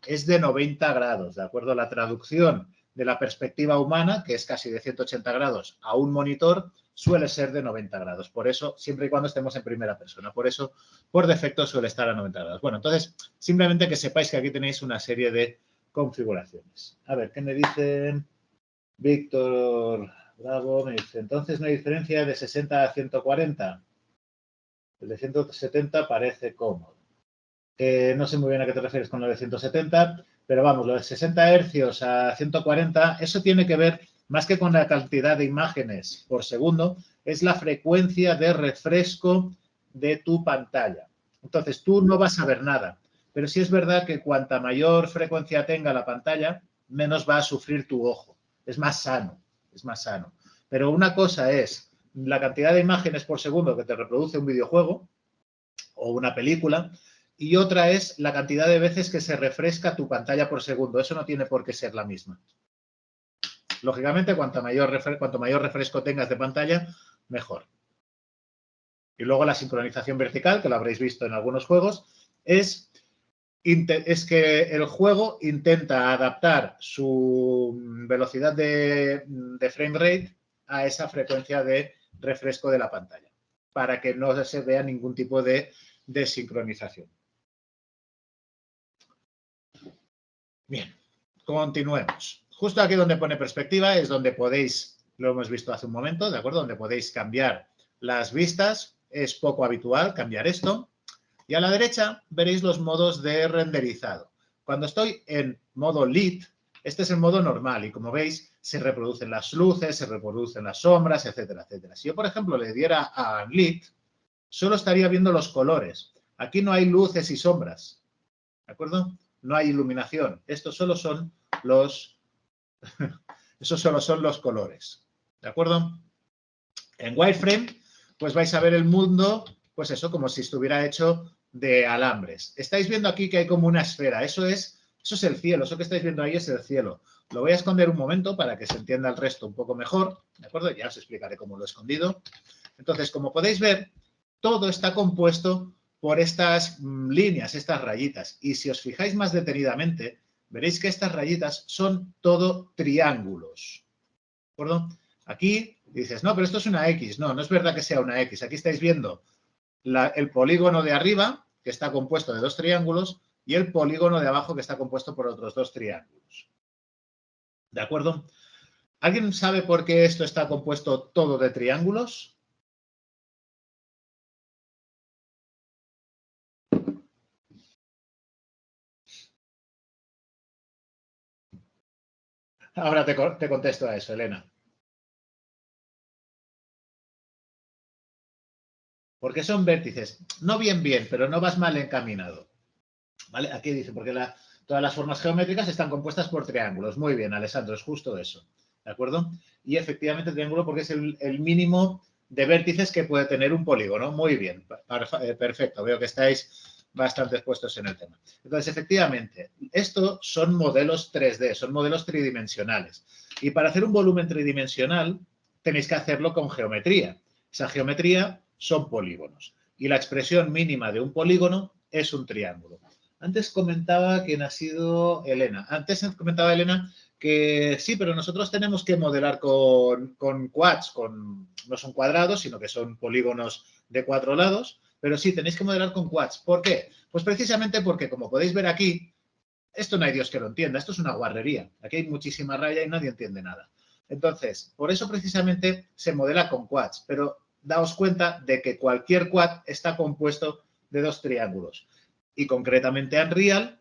es de 90 grados, ¿de acuerdo? La traducción de la perspectiva humana, que es casi de 180 grados, a un monitor, suele ser de 90 grados. Por eso, siempre y cuando estemos en primera persona. Por eso, por defecto, suele estar a 90 grados. Bueno, entonces, simplemente que sepáis que aquí tenéis una serie de configuraciones. A ver, ¿qué me dicen? Víctor Bravo me dice, entonces no hay diferencia de 60 a 140. El de 170 parece cómodo. No sé muy bien a qué te refieres con lo de 170, pero vamos, lo de 60 hercios a 140, eso tiene que ver más que con la cantidad de imágenes por segundo, es la frecuencia de refresco de tu pantalla. Entonces, tú no vas a ver nada, pero sí es verdad que cuanta mayor frecuencia tenga la pantalla, menos va a sufrir tu ojo. Es más sano, es más sano. Pero una cosa es la cantidad de imágenes por segundo que te reproduce un videojuego o una película, y otra es la cantidad de veces que se refresca tu pantalla por segundo. Eso no tiene por qué ser la misma. Lógicamente, cuanto mayor refresco tengas de pantalla, mejor. Y luego la sincronización vertical, que lo habréis visto en algunos juegos, es que el juego intenta adaptar su velocidad de frame rate a esa frecuencia de refresco de la pantalla, para que no se vea ningún tipo de desincronización. Bien, continuemos. Justo aquí donde pone perspectiva es donde podéis, lo hemos visto hace un momento, ¿de acuerdo? Donde podéis cambiar las vistas. Es poco habitual cambiar esto. Y a la derecha veréis los modos de renderizado. Cuando estoy en modo lit, este es el modo normal y como veis se reproducen las luces, se reproducen las sombras, etcétera, etcétera. Si yo, por ejemplo, le diera a lit, solo estaría viendo los colores. Aquí no hay luces y sombras, ¿de acuerdo? No hay iluminación. Estos solo son los, esos solo son los colores, ¿de acuerdo? En wireframe, pues vais a ver el mundo, pues eso, como si estuviera hecho de alambres. Estáis viendo aquí que hay como una esfera. Eso es el cielo. Eso que estáis viendo ahí es el cielo. Lo voy a esconder un momento para que se entienda el resto un poco mejor, ¿de acuerdo? Ya os explicaré cómo lo he escondido. Entonces, como podéis ver, todo está compuesto por estas líneas, estas rayitas. Y si os fijáis más detenidamente, veréis que estas rayitas son todo triángulos. ¿De acuerdo? Aquí dices, no, pero esto es una X. No, no es verdad que sea una X. Aquí estáis viendo el polígono de arriba, que está compuesto de dos triángulos, y el polígono de abajo, que está compuesto por otros dos triángulos. ¿De acuerdo? ¿Alguien sabe por qué esto está compuesto todo de triángulos? Ahora te contesto a eso, Elena. Porque son vértices. No bien, pero no vas mal encaminado. ¿Vale? Aquí dice, porque todas las formas geométricas están compuestas por triángulos. Muy bien, Alessandro, es justo eso. ¿De acuerdo? Y efectivamente triángulo porque es el mínimo de vértices que puede tener un polígono. Muy bien, perfecto. Veo que estáis bastante expuestos en el tema. Entonces, efectivamente, estos son modelos 3D, son modelos tridimensionales. Y para hacer un volumen tridimensional tenéis que hacerlo con geometría. Esa geometría son polígonos. Y la expresión mínima de un polígono es un triángulo. Antes comentaba quién ha sido Elena. Antes comentaba Elena que sí, pero nosotros tenemos que modelar con quads, no son cuadrados, sino que son polígonos de 4 lados, pero sí, tenéis que modelar con quads. ¿Por qué? Pues precisamente porque, como podéis ver aquí, esto no hay Dios que lo entienda, esto es una guarrería. Aquí hay muchísima raya y nadie entiende nada. Entonces, por eso precisamente se modela con quads, pero daos cuenta de que cualquier quad está compuesto de dos triángulos. Y concretamente Unreal,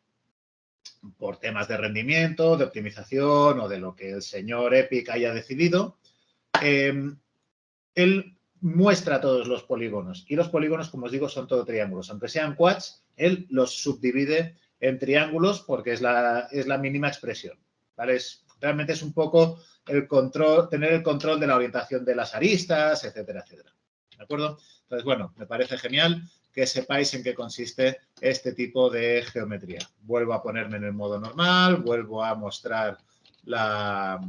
por temas de rendimiento, de optimización o de lo que el señor Epic haya decidido, él muestra todos los polígonos. Y los polígonos, como os digo, son todo triángulos. Aunque sean quads, él los subdivide en triángulos porque es la mínima expresión, ¿vale? Realmente es un poco el control, tener el control de la orientación de las aristas, etcétera, etcétera. ¿De acuerdo? Entonces, bueno, me parece genial que sepáis en qué consiste este tipo de geometría. Vuelvo a ponerme en el modo normal, vuelvo a mostrar la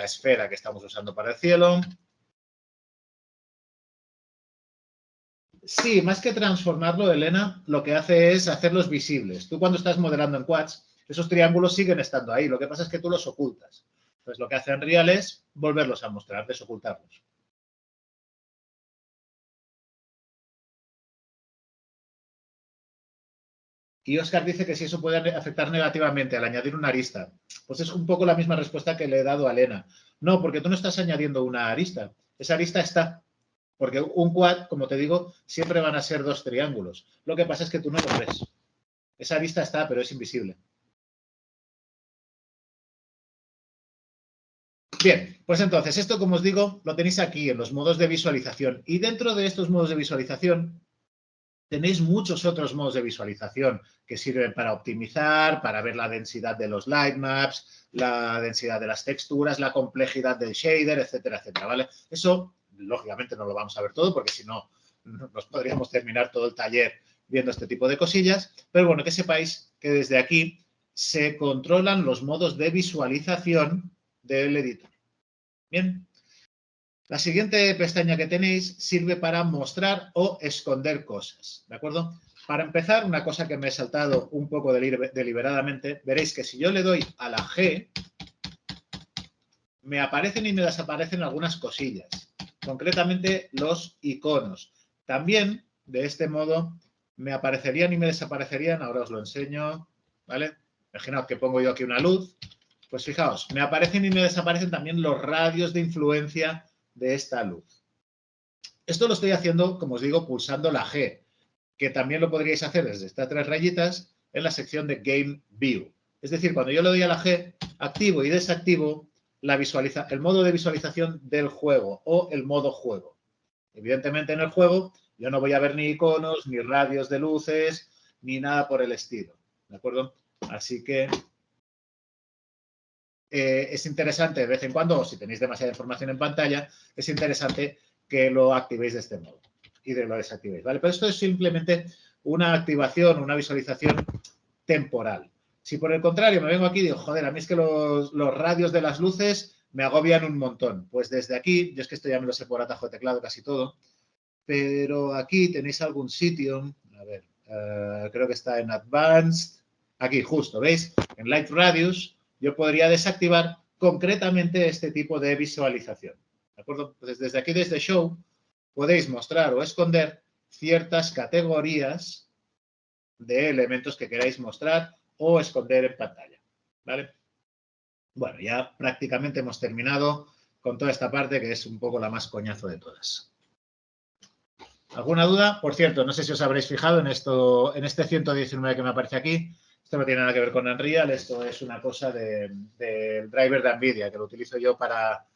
esfera que estamos usando para el cielo. Sí, más que transformarlo, Elena, lo que hace es hacerlos visibles. Tú cuando estás modelando en quads, esos triángulos siguen estando ahí. Lo que pasa es que tú los ocultas. Entonces, lo que hace Unreal es volverlos a mostrar, desocultarlos. Y Oscar dice que si eso puede afectar negativamente al añadir una arista. Pues es un poco la misma respuesta que le he dado a Elena. No, porque tú no estás añadiendo una arista. Esa arista está. Porque un quad, como te digo, siempre van a ser dos triángulos. Lo que pasa es que tú no lo ves. Esa arista está, pero es invisible. Bien, pues entonces, esto, como os digo, lo tenéis aquí en los modos de visualización. Y dentro de estos modos de visualización tenéis muchos otros modos de visualización que sirven para optimizar, para ver la densidad de los lightmaps, la densidad de las texturas, la complejidad del shader, etcétera, etcétera, ¿vale? Eso, lógicamente, no lo vamos a ver todo porque si no, nos podríamos terminar todo el taller viendo este tipo de cosillas. Pero bueno, que sepáis que desde aquí se controlan los modos de visualización del editor. Bien. La siguiente pestaña que tenéis sirve para mostrar o esconder cosas, ¿de acuerdo? Para empezar, una cosa que me he saltado un poco deliberadamente, veréis que si yo le doy a la G, me aparecen y me desaparecen algunas cosillas, concretamente los iconos. También, de este modo, me aparecerían y me desaparecerían, ahora os lo enseño, ¿vale? Imaginaos que pongo yo aquí una luz, pues fijaos, me aparecen y me desaparecen también los radios de influencia de esta luz. Esto lo estoy haciendo, como os digo, pulsando la G, que también lo podríais hacer desde estas tres rayitas en la sección de Game View. Es decir, cuando yo le doy a la G, activo y desactivo el modo de visualización del juego o el modo juego. Evidentemente, en el juego yo no voy a ver ni iconos, ni radios de luces, ni nada por el estilo. ¿De acuerdo? Así que es interesante de vez en cuando, o si tenéis demasiada información en pantalla, es interesante que lo activéis de este modo y lo desactivéis, ¿vale? Pero esto es simplemente una activación, una visualización temporal. Si por el contrario me vengo aquí y digo, joder, a mí es que los radios de las luces me agobian un montón. Pues desde aquí, yo es que esto ya me lo sé por atajo de teclado casi todo, pero aquí tenéis algún sitio, a ver, creo que está en Advanced, aquí justo, ¿veis? En Light Radius yo podría desactivar concretamente este tipo de visualización, ¿de acuerdo? Entonces, desde aquí, desde Show, podéis mostrar o esconder ciertas categorías de elementos que queráis mostrar o esconder en pantalla, ¿vale? Bueno, ya prácticamente hemos terminado con toda esta parte que es un poco la más coñazo de todas. ¿Alguna duda? Por cierto, no sé si os habréis fijado en esto, en este 119 que me aparece aquí. Esto no tiene nada que ver con Unreal, esto es una cosa del driver de NVIDIA, que lo utilizo yo para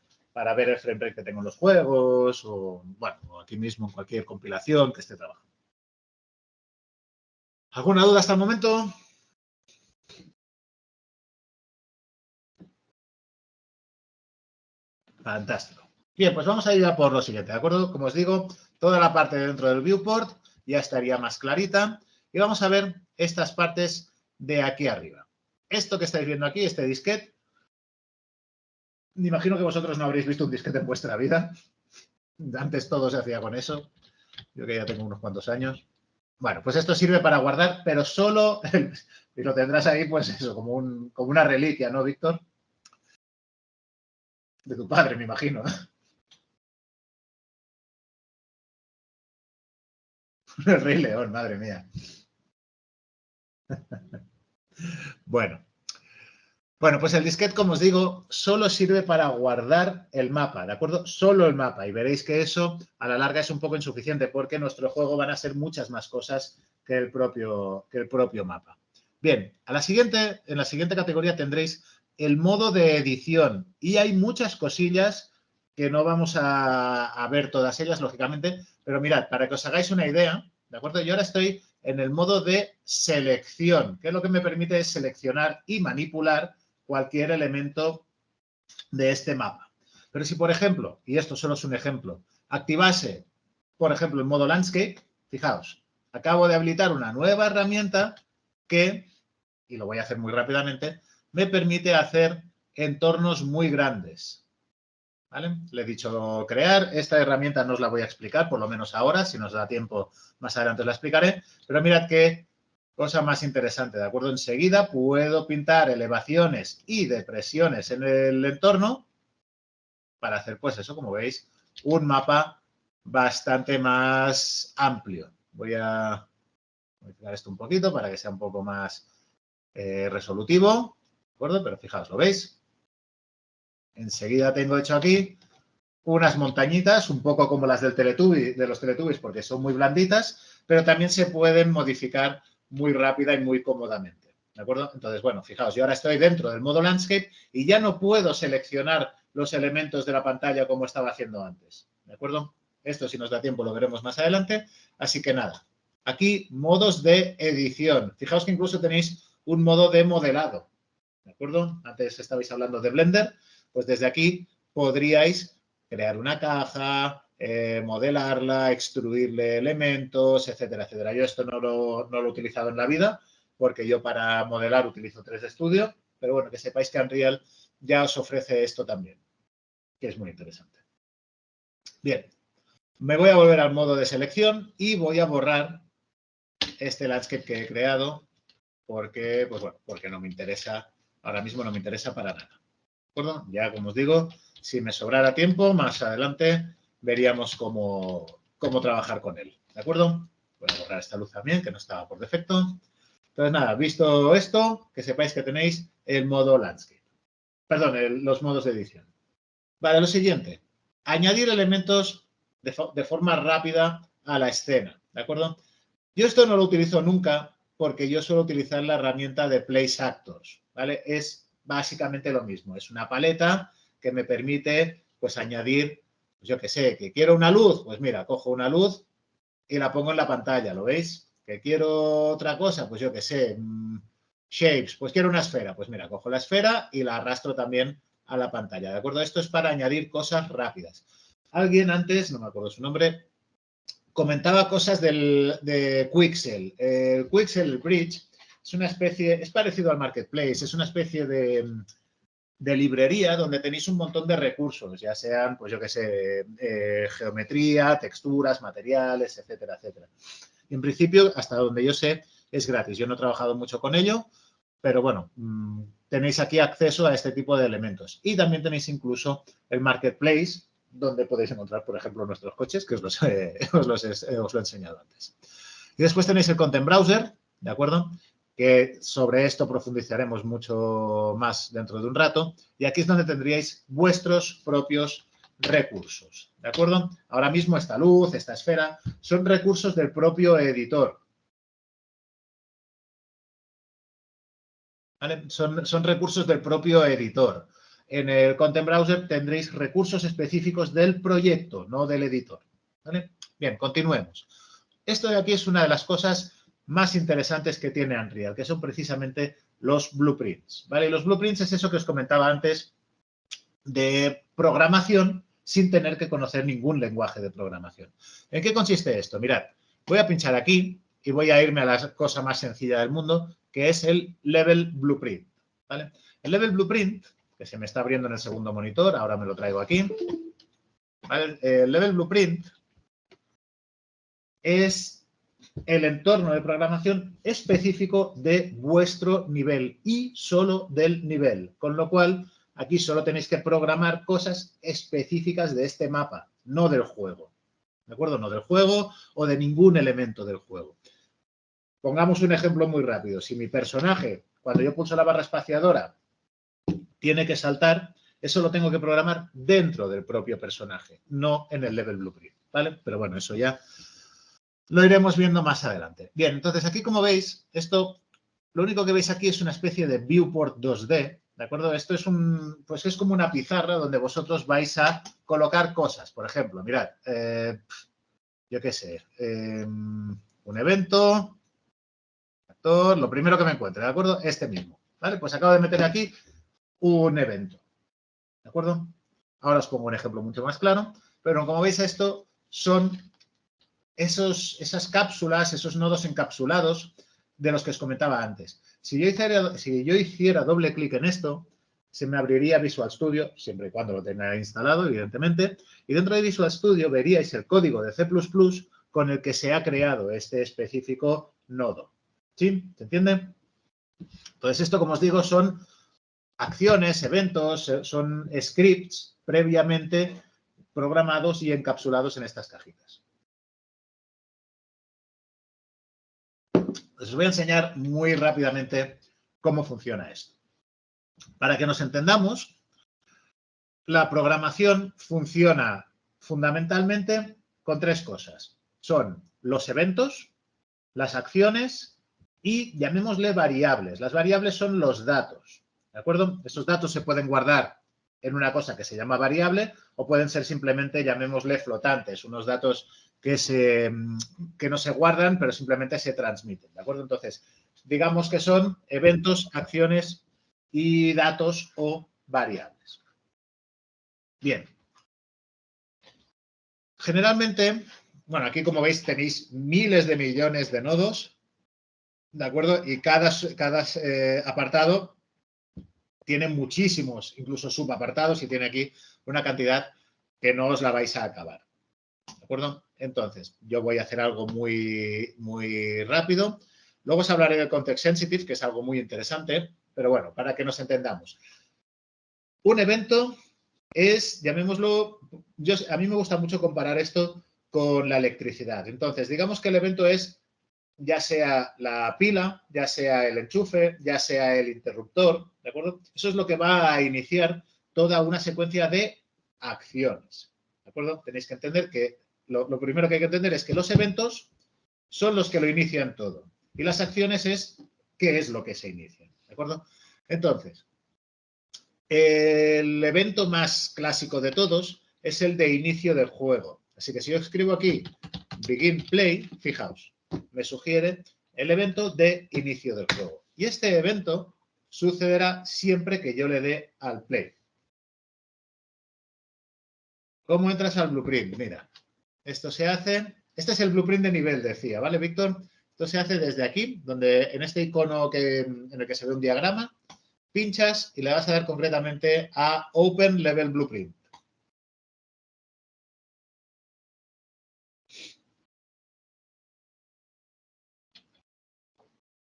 ver el frame rate que tengo en los juegos o, bueno, o aquí mismo en cualquier compilación que esté trabajando. ¿Alguna duda hasta el momento? Fantástico. Bien, pues vamos a ir a por lo siguiente, ¿de acuerdo? Como os digo, toda la parte dentro del viewport ya estaría más clarita y vamos a ver estas partes de aquí arriba. Esto que estáis viendo aquí, este disquete, me imagino que vosotros no habréis visto un disquete en vuestra vida. Antes todo se hacía con eso. Yo que ya tengo unos cuantos años. Bueno, pues esto sirve para guardar, pero solo, y lo tendrás ahí, pues eso, como una reliquia, ¿no, Víctor? De tu padre, me imagino. El Rey León, madre mía. Bueno. Bueno, pues el disquete, como os digo, solo sirve para guardar el mapa, ¿de acuerdo? Solo el mapa. Y veréis que eso, a la larga, es un poco insuficiente porque en nuestro juego van a ser muchas más cosas que el propio mapa. Bien, en la siguiente categoría tendréis el modo de edición. Y hay muchas cosillas que no vamos a ver todas ellas, lógicamente, pero mirad, para que os hagáis una idea, ¿de acuerdo? Yo ahora estoy en el modo de selección, que es lo que me permite seleccionar y manipular cualquier elemento de este mapa. Pero si, por ejemplo, y esto solo es un ejemplo, activase, por ejemplo, el modo Landscape, fijaos, acabo de habilitar una nueva herramienta que, y lo voy a hacer muy rápidamente, me permite hacer entornos muy grandes. ¿Vale? Le he dicho crear. Esta herramienta no os la voy a explicar, por lo menos ahora. Si nos da tiempo, más adelante os la explicaré. Pero mirad qué cosa más interesante, ¿de acuerdo? Enseguida puedo pintar elevaciones y depresiones en el entorno para hacer, pues eso, como veis, un mapa bastante más amplio. Voy a modificar esto un poquito para que sea un poco más resolutivo, ¿de acuerdo? Pero fijaos, ¿lo veis? Enseguida tengo hecho aquí unas montañitas, un poco como las del de los Teletubbies, porque son muy blanditas, pero también se pueden modificar muy rápida y muy cómodamente. ¿De acuerdo? Entonces, bueno, fijaos, yo ahora estoy dentro del modo Landscape y ya no puedo seleccionar los elementos de la pantalla como estaba haciendo antes. ¿De acuerdo? Esto, si nos da tiempo, lo veremos más adelante. Así que nada, aquí modos de edición. Fijaos que incluso tenéis un modo de modelado. ¿De acuerdo? Antes estabais hablando de Blender. Pues desde aquí podríais crear una caja, modelarla, extruirle elementos, etcétera, etcétera. Yo esto no lo he utilizado en la vida porque yo para modelar utilizo 3D Studio, pero bueno, que sepáis que Unreal ya os ofrece esto también, que es muy interesante. Bien, me voy a volver al modo de selección y voy a borrar este landscape que he creado porque, pues bueno, porque no me interesa, ahora mismo no me interesa para nada. ¿De acuerdo? Ya, como os digo, si me sobrara tiempo, más adelante veríamos cómo trabajar con él. ¿De acuerdo? Voy a borrar esta luz también, que no estaba por defecto. Entonces, nada, visto esto, que sepáis que tenéis el modo Landscape. Perdón, los modos de edición. Vale, lo siguiente. Añadir elementos de forma rápida a la escena. ¿De acuerdo? Yo esto no lo utilizo nunca porque yo suelo utilizar la herramienta de Place Actors. ¿Vale? Es básicamente lo mismo. Es una paleta que me permite, pues, añadir, pues yo qué sé, que quiero una luz. Pues mira, cojo una luz y la pongo en la pantalla, ¿lo veis? Que quiero otra cosa, pues yo qué sé, shapes, pues quiero una esfera. Pues mira, cojo la esfera y la arrastro también a la pantalla, ¿de acuerdo? Esto es para añadir cosas rápidas. Alguien antes, no me acuerdo su nombre, comentaba cosas de Quixel. El Quixel Bridge es una especie, es parecido al Marketplace, es una especie de librería donde tenéis un montón de recursos, ya sean, pues yo qué sé, geometría, texturas, materiales, etcétera, etcétera. Y en principio, hasta donde yo sé, es gratis. Yo no he trabajado mucho con ello, pero bueno, tenéis aquí acceso a este tipo de elementos. Y también tenéis incluso el Marketplace, donde podéis encontrar, por ejemplo, nuestros coches, que os lo he enseñado antes. Y después tenéis el Content Browser, ¿de acuerdo? Que sobre esto profundizaremos mucho más dentro de un rato. Y aquí es donde tendríais vuestros propios recursos, ¿de acuerdo? Ahora mismo esta luz, esta esfera, son recursos del propio editor. ¿Vale? Son recursos del propio editor. En el Content Browser tendréis recursos específicos del proyecto, no del editor. ¿Vale? Bien, continuemos. Esto de aquí es una de las cosas más interesantes que tiene Unreal, que son precisamente los blueprints. ¿Vale? Los blueprints es eso que os comentaba antes de programación sin tener que conocer ningún lenguaje de programación. ¿En qué consiste esto? Mirad, voy a pinchar aquí y voy a irme a la cosa más sencilla del mundo, que es el Level Blueprint. ¿Vale? El Level Blueprint, que se me está abriendo en el segundo monitor, ahora me lo traigo aquí. ¿Vale? El Level Blueprint es el entorno de programación específico de vuestro nivel y solo del nivel. Con lo cual, aquí solo tenéis que programar cosas específicas de este mapa, no del juego. ¿De acuerdo? No del juego o de ningún elemento del juego. Pongamos un ejemplo muy rápido. Si mi personaje, cuando yo pulso la barra espaciadora, tiene que saltar, eso lo tengo que programar dentro del propio personaje, no en el Level Blueprint. ¿Vale? Pero bueno, eso ya lo iremos viendo más adelante. Bien, entonces aquí, como veis, esto, lo único que veis aquí es una especie de viewport 2D, ¿de acuerdo? Esto es pues es como una pizarra donde vosotros vais a colocar cosas. Por ejemplo, mirad, yo qué sé, un evento, actor, lo primero que me encuentre, ¿de acuerdo? Este mismo, ¿vale? Pues acabo de meter aquí un evento, ¿de acuerdo? Ahora os pongo un ejemplo mucho más claro, pero como veis esto son esas cápsulas, esos nodos encapsulados de los que os comentaba antes. Si yo hiciera doble clic en esto, se me abriría Visual Studio, siempre y cuando lo tenga instalado, evidentemente, y dentro de Visual Studio veríais el código de C++ con el que se ha creado este específico nodo. ¿Sí? ¿Se entiende? Entonces, esto, como os digo, son acciones, eventos, son scripts previamente programados y encapsulados en estas cajitas. Os voy a enseñar muy rápidamente cómo funciona esto. Para que nos entendamos, la programación funciona fundamentalmente con tres cosas. Son los eventos, las acciones y llamémosle variables. Las variables son los datos, ¿de acuerdo? Esos datos se pueden guardar en una cosa que se llama variable o pueden ser simplemente, llamémosle, flotantes, unos datos que no se guardan, pero simplemente se transmiten, ¿de acuerdo? Entonces, digamos que son eventos, acciones y datos o variables. Bien. Generalmente, bueno, aquí como veis tenéis miles de millones de nodos, ¿de acuerdo? Y cada apartado tiene muchísimos, incluso subapartados, y tiene aquí una cantidad que no os la vais a acabar. ¿De acuerdo? Entonces, yo voy a hacer algo muy, muy rápido. Luego os hablaré del Context Sensitive, que es algo muy interesante, pero bueno, para que nos entendamos. Un evento es, llamémoslo, a mí me gusta mucho comparar esto con la electricidad. Entonces, digamos que el evento es ya sea la pila, ya sea el enchufe, ya sea el interruptor, ¿de acuerdo? Eso es lo que va a iniciar toda una secuencia de acciones, ¿de acuerdo? Tenéis que entender que lo primero que hay que entender es que los eventos son los que lo inician todo y las acciones es qué es lo que se inicia, ¿de acuerdo? Entonces, el evento más clásico de todos es el de inicio del juego. Así que si yo escribo aquí begin play, fijaos, me sugiere el evento de inicio del juego. Y este evento sucederá siempre que yo le dé al play. ¿Cómo entras al blueprint? Mira, esto se hace, este es el blueprint de nivel, decía, ¿vale, Víctor? Esto se hace desde aquí, donde en este icono en el que se ve un diagrama, pinchas y le vas a dar concretamente a Open Level Blueprint.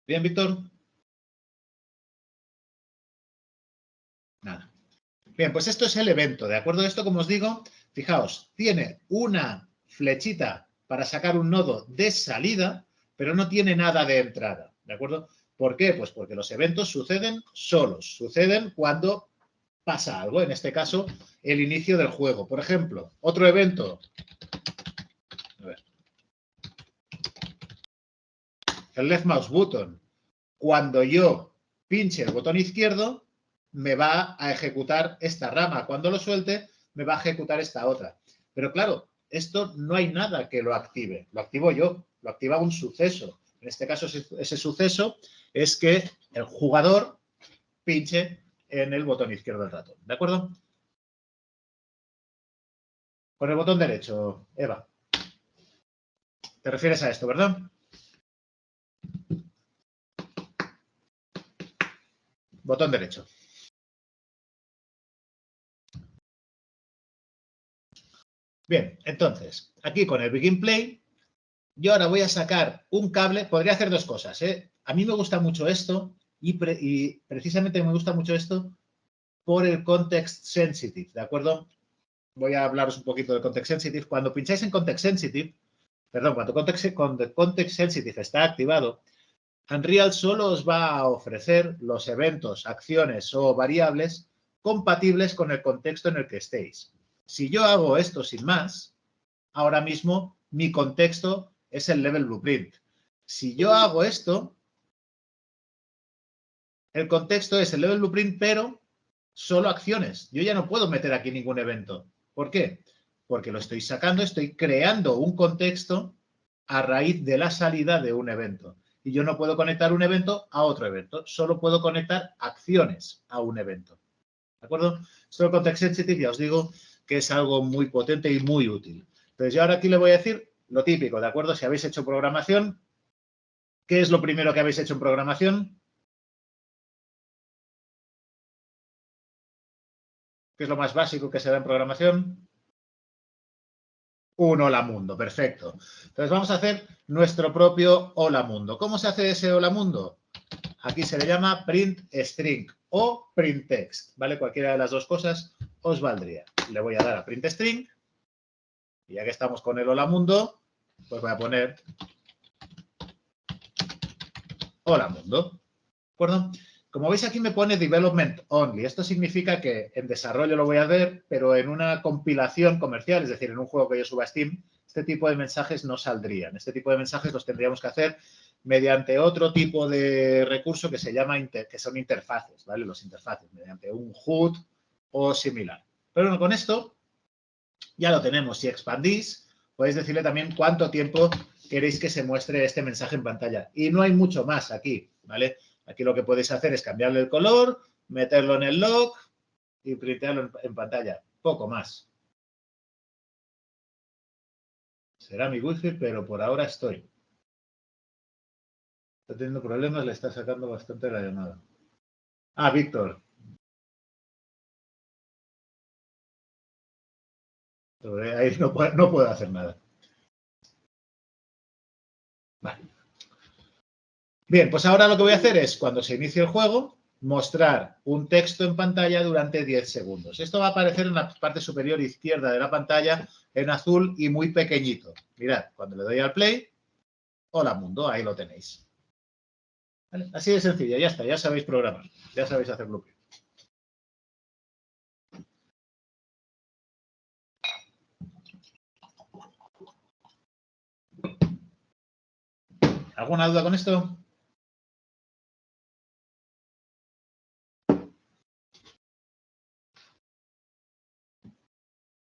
¿Bien, Víctor? Nada. Bien, pues esto es el evento, ¿de acuerdo? Esto, como os digo, fijaos, tiene una flechita para sacar un nodo de salida, pero no tiene nada de entrada, ¿de acuerdo? ¿Por qué? Pues porque los eventos suceden solos, suceden cuando pasa algo, en este caso, el inicio del juego. Por ejemplo, otro evento, a ver, el left mouse button. Cuando yo pinche el botón izquierdo, me va a ejecutar esta rama. Cuando lo suelte, me va a ejecutar esta otra. Pero claro, esto no hay nada que lo active. Lo activo yo, lo activa un suceso. En este caso, ese suceso es que el jugador pinche en el botón izquierdo del ratón. ¿De acuerdo? Con el botón derecho, Eva. ¿Te refieres a esto, verdad? Botón derecho. Bien, entonces, aquí con el Begin Play, yo ahora voy a sacar un cable. Podría hacer dos cosas, ¿eh? A mí me gusta mucho esto y precisamente me gusta mucho esto por el Context Sensitive, ¿de acuerdo? Voy a hablaros un poquito del Context Sensitive. Cuando pincháis en Context Sensitive, perdón, cuando Context Sensitive está activado, Unreal solo os va a ofrecer los eventos, acciones o variables compatibles con el contexto en el que estéis. Si yo hago esto sin más, ahora mismo mi contexto es el Level Blueprint. Si yo hago esto, el contexto es el Level Blueprint, pero solo acciones. Yo ya no puedo meter aquí ningún evento. ¿Por qué? Porque lo estoy sacando, estoy creando un contexto a raíz de la salida de un evento. Y yo no puedo conectar un evento a otro evento, solo puedo conectar acciones a un evento. ¿De acuerdo? Esto del Context Sensitive ya os digo que es algo muy potente y muy útil. Entonces yo ahora aquí le voy a decir lo típico, ¿de acuerdo? Si habéis hecho programación, ¿qué es lo primero que habéis hecho en programación? ¿Qué es lo más básico que se da en programación? Un hola mundo, perfecto. Entonces vamos a hacer nuestro propio hola mundo. ¿Cómo se hace ese hola mundo? Aquí se le llama print string o print text, ¿vale? Cualquiera de las dos cosas os valdría. Le voy a dar a print string y ya que estamos con el hola mundo, pues voy a poner hola mundo, ¿de acuerdo? Como veis aquí me pone development only. Esto significa que en desarrollo lo voy a ver, pero en una compilación comercial, es decir, en un juego que yo suba a Steam, este tipo de mensajes no saldrían. Este tipo de mensajes los tendríamos que hacer mediante otro tipo de recurso que se llama, que son interfaces, ¿vale? Los interfaces, mediante un HUD o similar. Pero bueno, con esto ya lo tenemos. Si expandís, podéis decirle también cuánto tiempo queréis que se muestre este mensaje en pantalla. Y no hay mucho más aquí, ¿vale? Aquí lo que podéis hacer es cambiarle el color, meterlo en el log y printearlo en pantalla. Poco más. Será mi wifi, pero por ahora estoy. Está teniendo problemas, le está sacando bastante la llamada. Ah, Víctor. Ahí no puedo hacer nada. Vale. Bien, pues ahora lo que voy a hacer es, cuando se inicie el juego, mostrar un texto en pantalla durante 10 segundos. Esto va a aparecer en la parte superior izquierda de la pantalla en azul y muy pequeñito. Mirad, cuando le doy al play, hola mundo, ahí lo tenéis. ¿Vale? Así de sencillo, ya está, ya sabéis programar, ya sabéis hacer blueprint. ¿Alguna duda con esto?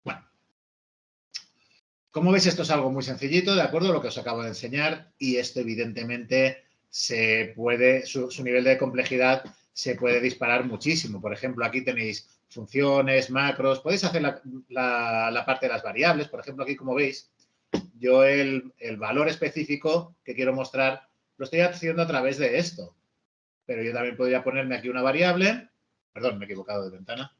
Bueno, como veis, esto es algo muy sencillito, ¿de acuerdo? Lo que os acabo de enseñar y esto evidentemente su nivel de complejidad se puede disparar muchísimo. Por ejemplo, aquí tenéis funciones, macros, podéis hacer la parte de las variables. Por ejemplo, aquí como veis, yo el valor específico que quiero mostrar lo estoy haciendo a través de esto. Pero yo también podría ponerme aquí una variable, perdón, me he equivocado de ventana.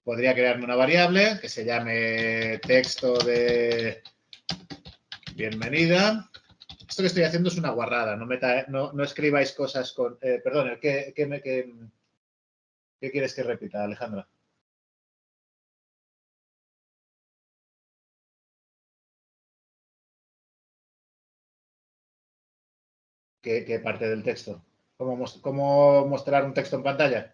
Podría crearme una variable que se llame texto de bienvenida. Esto que estoy haciendo es una guarrada, no escribáis cosas con... perdón, ¿qué quieres que repita, Alejandra? ¿Qué parte del texto? ¿Cómo mostrar un texto en pantalla?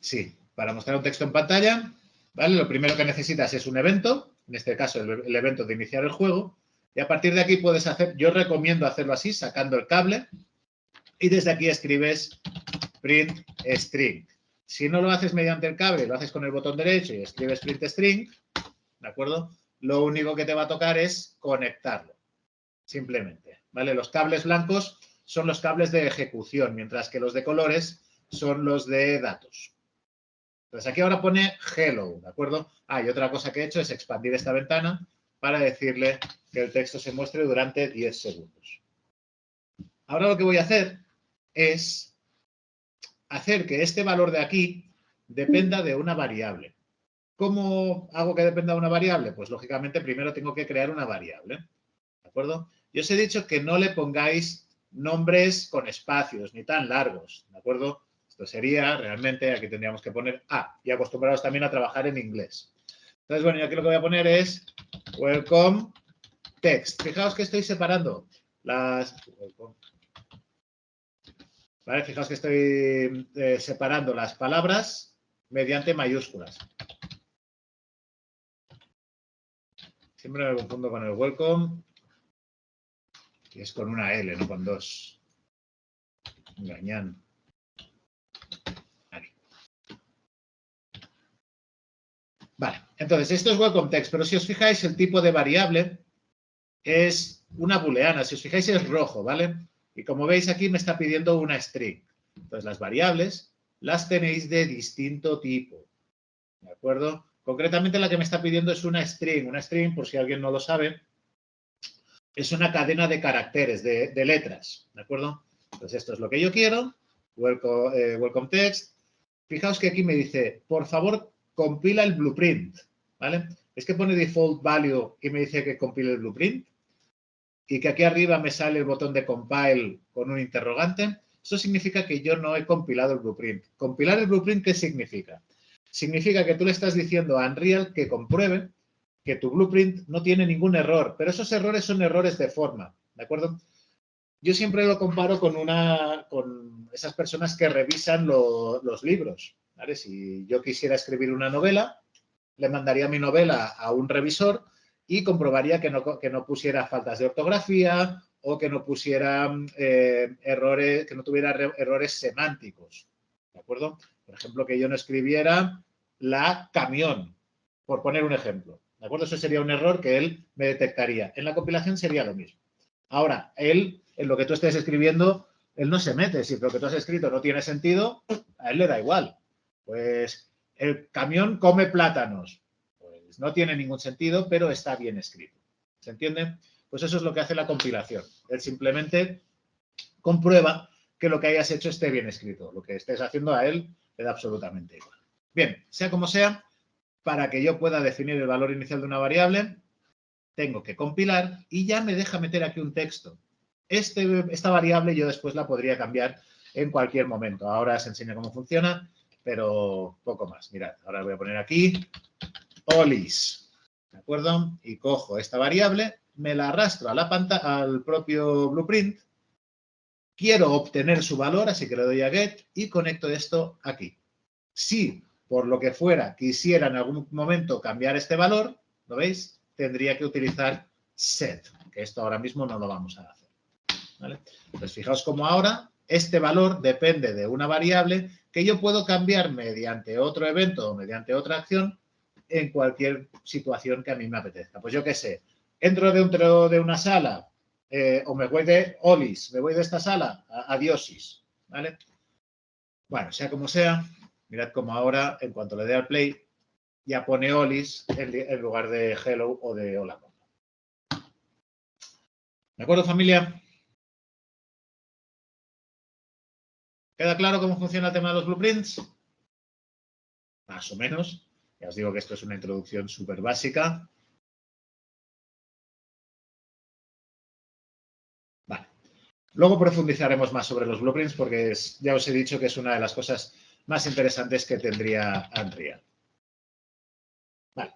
Sí, para mostrar un texto en pantalla, ¿vale? Lo primero que necesitas es un evento, en este caso el evento de iniciar el juego, y a partir de aquí puedes hacer, yo recomiendo hacerlo así, sacando el cable, y desde aquí escribes print string. Si no lo haces mediante el cable, lo haces con el botón derecho y escribes print string, ¿de acuerdo? Lo único que te va a tocar es conectarlo, simplemente, ¿vale? Los cables blancos son los cables de ejecución, mientras que los de colores son los de datos. Entonces aquí ahora pone hello, ¿de acuerdo? Ah, y otra cosa que he hecho es expandir esta ventana para decirle que el texto se muestre durante 10 segundos. Ahora lo que voy a hacer es hacer que este valor de aquí dependa de una variable. ¿Cómo hago que dependa de una variable? Pues lógicamente primero tengo que crear una variable, ¿de acuerdo? Yo os he dicho que no le pongáis nombres con espacios ni tan largos, ¿de acuerdo? Esto sería realmente, aquí tendríamos que poner A y acostumbrados también a trabajar en inglés. Entonces, bueno, yo aquí lo que voy a poner es welcome text. Fijaos que estoy separando las... ¿Vale? Fijaos que estoy separando las palabras mediante mayúsculas. Siempre me confundo con el welcome, que es con una L, no con dos. Gañán. Aquí. Vale, entonces esto es welcome text, pero si os fijáis el tipo de variable es una booleana, si os fijáis es rojo, ¿vale? Y como veis aquí me está pidiendo una string. Entonces las variables las tenéis de distinto tipo, ¿de acuerdo? Concretamente la que me está pidiendo es una string. Una string, por si alguien no lo sabe, es una cadena de caracteres, de letras, ¿de acuerdo? Entonces esto es lo que yo quiero, welcome text. Fijaos que aquí me dice, por favor, compila el blueprint, ¿vale? Es que pone default value y me dice que compile el blueprint y que aquí arriba me sale el botón de compile con un interrogante. Eso significa que yo no he compilado el blueprint. ¿Compilar el blueprint qué significa? Significa que tú le estás diciendo a Unreal que compruebe que tu blueprint no tiene ningún error, pero esos errores son errores de forma, ¿de acuerdo? Yo siempre lo comparo con esas personas que revisan los libros, ¿vale? Si yo quisiera escribir una novela, le mandaría mi novela a un revisor y comprobaría que no pusiera faltas de ortografía o que no pusiera errores, que no tuviera errores semánticos, ¿de acuerdo? Por ejemplo, que yo no escribiera la camión, por poner un ejemplo, ¿de acuerdo? Eso sería un error que él me detectaría. En la compilación sería lo mismo. Ahora, él, en lo que tú estés escribiendo, él no se mete. Si lo que tú has escrito no tiene sentido, a él le da igual. Pues el camión come plátanos. Pues no tiene ningún sentido, pero está bien escrito. ¿Se entiende? Pues eso es lo que hace la compilación. Él simplemente comprueba que lo que hayas hecho esté bien escrito. Lo que estés haciendo a él le da absolutamente igual. Bien, sea como sea, para que yo pueda definir el valor inicial de una variable, tengo que compilar y ya me deja meter aquí un texto. Esta variable yo después la podría cambiar en cualquier momento. Ahora os enseño cómo funciona, pero poco más. Mirad, ahora voy a poner aquí olis, ¿de acuerdo? Y cojo esta variable, me la arrastro a la pantalla, al propio blueprint. Quiero obtener su valor, así que le doy a get y conecto esto aquí. Si, por lo que fuera, quisiera en algún momento cambiar este valor, ¿lo veis? Tendría que utilizar set, que esto ahora mismo no lo vamos a hacer, ¿vale? Pues fijaos cómo ahora este valor depende de una variable que yo puedo cambiar mediante otro evento o mediante otra acción en cualquier situación que a mí me apetezca. Pues yo qué sé, entro dentro de una sala o me voy de olis, me voy de esta sala a diosis, ¿vale? Bueno, sea como sea, mirad cómo ahora, en cuanto le dé al play, ya pone olis en lugar de hello o de hola. ¿De acuerdo, familia? ¿Queda claro cómo funciona el tema de los blueprints? Más o menos. Ya os digo que esto es una introducción súper básica. Vale. Luego profundizaremos más sobre los blueprints porque ya os he dicho que es una de las cosas más interesantes que tendría Unreal. Vale.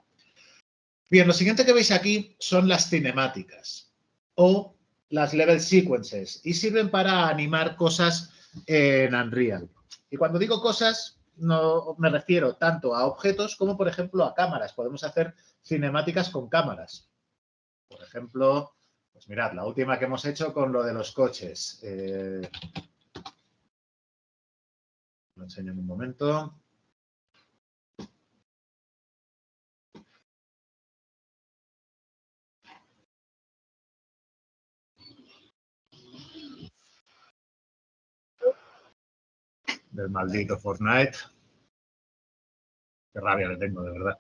Bien, lo siguiente que veis aquí son las cinemáticas o las level sequences y sirven para animar cosas en Unreal. Y cuando digo cosas, no me refiero tanto a objetos como, por ejemplo, a cámaras. Podemos hacer cinemáticas con cámaras. Por ejemplo, pues mirad, la última que hemos hecho con lo de los coches. Lo enseño en un momento. Del maldito Fortnite. Qué rabia le tengo, de verdad.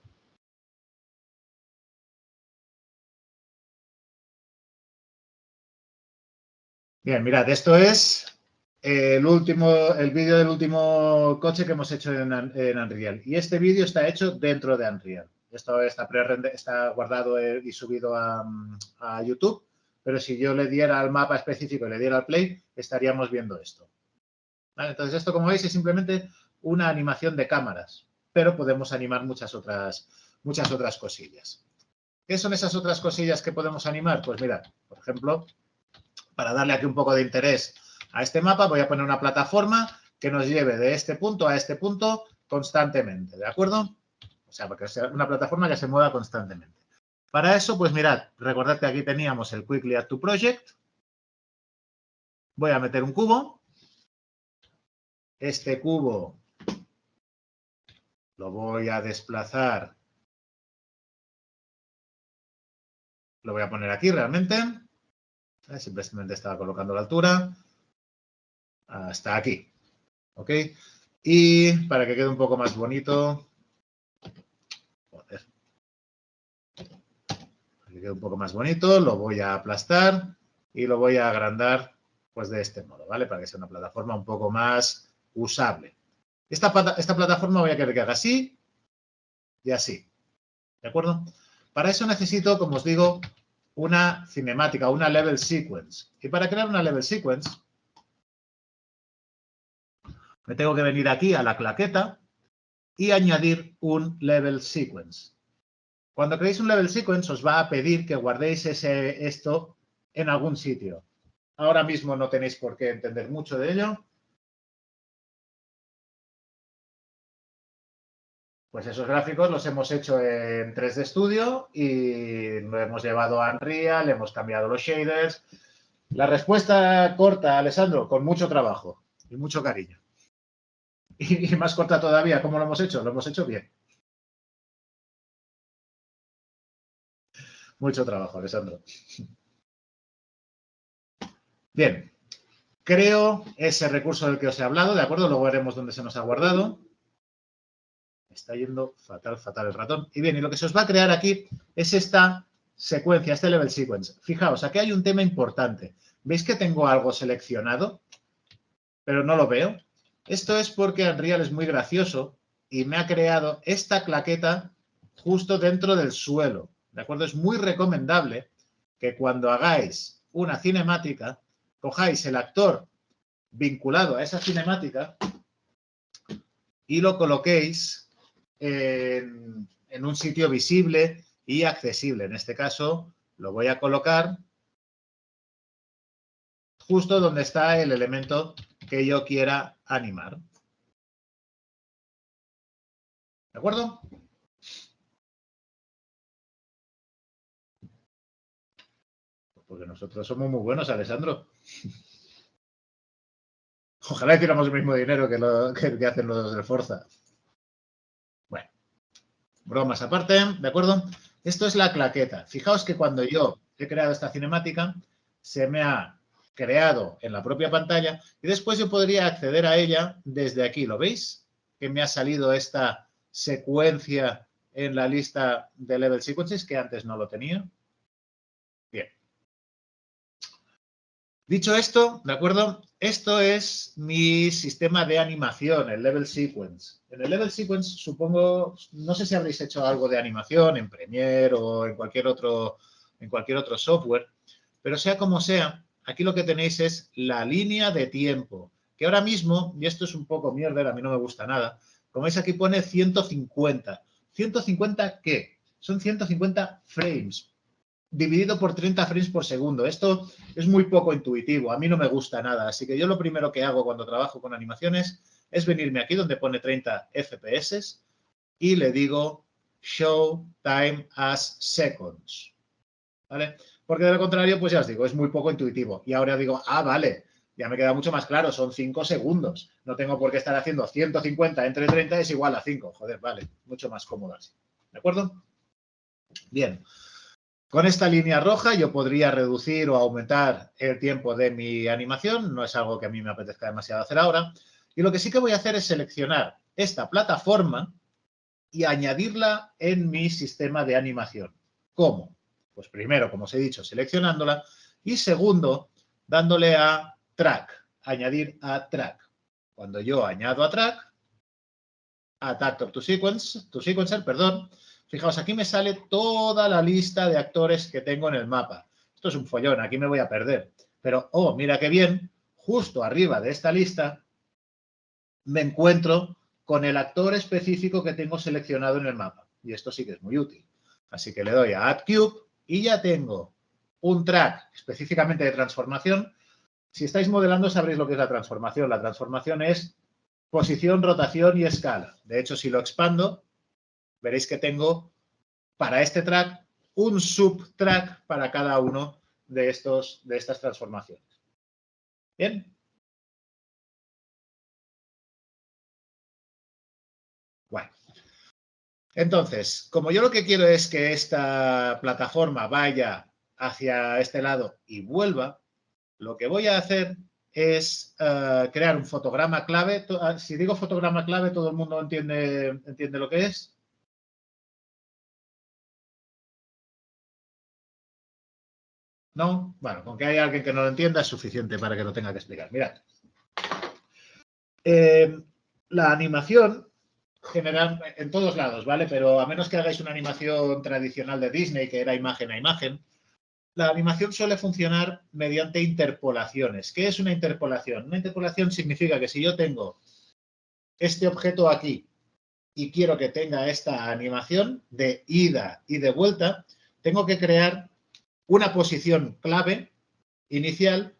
Bien, mirad, esto es el vídeo del último coche que hemos hecho en Unreal. Y este vídeo está hecho dentro de Unreal. Esto está guardado y subido a YouTube, pero si yo le diera al mapa específico y le diera al play, estaríamos viendo esto. ¿Vale? Entonces, esto, como veis, es simplemente una animación de cámaras, pero podemos animar muchas otras cosillas. ¿Qué son esas otras cosillas que podemos animar? Pues mirad, por ejemplo, para darle aquí un poco de interés a este mapa, voy a poner una plataforma que nos lleve de este punto a este punto constantemente, ¿de acuerdo? O sea, porque sea una plataforma que se mueva constantemente. Para eso, pues mirad, recordad que aquí teníamos el Quickly Add to Project. Voy a meter un cubo este cubo lo voy a desplazar, lo voy a poner aquí realmente, simplemente estaba colocando la altura, hasta aquí, ¿ok? Y para que quede un poco más bonito, joder, para que quede un poco más bonito, lo voy a aplastar y lo voy a agrandar pues de este modo, ¿vale? Para que sea una plataforma un poco más usable. Esta plataforma voy a querer que haga así y así, ¿de acuerdo? Para eso necesito, como os digo, una cinemática, una level sequence. Y para crear una level sequence, me tengo que venir aquí a la claqueta y añadir un level sequence. Cuando creéis un level sequence, os va a pedir que guardéis esto en algún sitio. Ahora mismo no tenéis por qué entender mucho de ello. Pues esos gráficos los hemos hecho en 3D Studio y lo hemos llevado a Unreal, hemos cambiado los shaders. La respuesta corta, Alessandro, con mucho trabajo y mucho cariño. Y más corta todavía, ¿cómo lo hemos hecho? Lo hemos hecho bien. Mucho trabajo, Alessandro. Bien, creo ese recurso del que os he hablado, ¿de acuerdo? Luego veremos dónde se nos ha guardado. Está yendo fatal, fatal el ratón. Y bien, y lo que se os va a crear aquí es esta secuencia, este level sequence. Fijaos, aquí hay un tema importante. ¿Veis que tengo algo seleccionado? Pero no lo veo. Esto es porque Unreal es muy gracioso y me ha creado esta claqueta justo dentro del suelo. ¿De acuerdo? Es muy recomendable que cuando hagáis una cinemática, cojáis el actor vinculado a esa cinemática y lo coloquéis en un sitio visible y accesible. En este caso, lo voy a colocar justo donde está el elemento que yo quiera animar. ¿De acuerdo? Porque nosotros somos muy buenos, Alessandro. Ojalá hiciéramos el mismo dinero que hacen los de Forza. Bueno, bromas aparte, ¿de acuerdo? Esto es la claqueta. Fijaos que cuando yo he creado esta cinemática, se me ha creado en la propia pantalla y después yo podría acceder a ella desde aquí. ¿Lo veis? Que me ha salido esta secuencia en la lista de Level Sequences que antes no lo tenía. Bien. Dicho esto, ¿de acuerdo? Esto es mi sistema de animación, el Level Sequence. En el Level Sequence, supongo, no sé si habréis hecho algo de animación en Premiere o en cualquier otro software, pero sea como sea, aquí lo que tenéis es la línea de tiempo, que ahora mismo, y esto es un poco mierder, a mí no me gusta nada, como veis aquí pone 150. ¿150 qué? Son 150 frames dividido por 30 frames por segundo. Esto es muy poco intuitivo, a mí no me gusta nada. Así que yo lo primero que hago cuando trabajo con animaciones es venirme aquí donde pone 30 FPS y le digo Show Time as Seconds. ¿Vale? Porque de lo contrario, pues ya os digo, es muy poco intuitivo. Y ahora digo, vale, ya me queda mucho más claro, son 5 segundos. No tengo por qué estar haciendo 150 entre 30 es igual a 5. Joder, vale, mucho más cómodo así. ¿De acuerdo? Bien. Con esta línea roja yo podría reducir o aumentar el tiempo de mi animación, no es algo que a mí me apetezca demasiado hacer ahora. Y lo que sí que voy a hacer es seleccionar esta plataforma y añadirla en mi sistema de animación. ¿Cómo? Pues primero, como os he dicho, seleccionándola y segundo, dándole a Track, añadir a Track. Cuando yo añado a Track, Add Actor to Sequencer, perdón, fijaos, aquí me sale toda la lista de actores que tengo en el mapa. Esto es un follón, aquí me voy a perder. Pero, mira qué bien, justo arriba de esta lista me encuentro con el actor específico que tengo seleccionado en el mapa. Y esto sí que es muy útil. Así que le doy a Add Cube y ya tengo un track específicamente de transformación. Si estáis modelando sabréis lo que es la transformación. La transformación es posición, rotación y escala. De hecho, si lo expando, veréis que tengo para este track un subtrack para cada uno de estas transformaciones. Bien. Bueno. Entonces, como yo lo que quiero es que esta plataforma vaya hacia este lado y vuelva, lo que voy a hacer es crear un fotograma clave. Si digo fotograma clave, ¿todo el mundo entiende lo que es? ¿No? Bueno, con que haya alguien que no lo entienda es suficiente para que lo tenga que explicar. Mirad. La animación general en todos lados, ¿vale? Pero a menos que hagáis una animación tradicional de Disney, que era imagen a imagen, la animación suele funcionar mediante interpolaciones. ¿Qué es una interpolación? Una interpolación significa que si yo tengo este objeto aquí y quiero que tenga esta animación de ida y de vuelta, tengo que crear una posición clave inicial,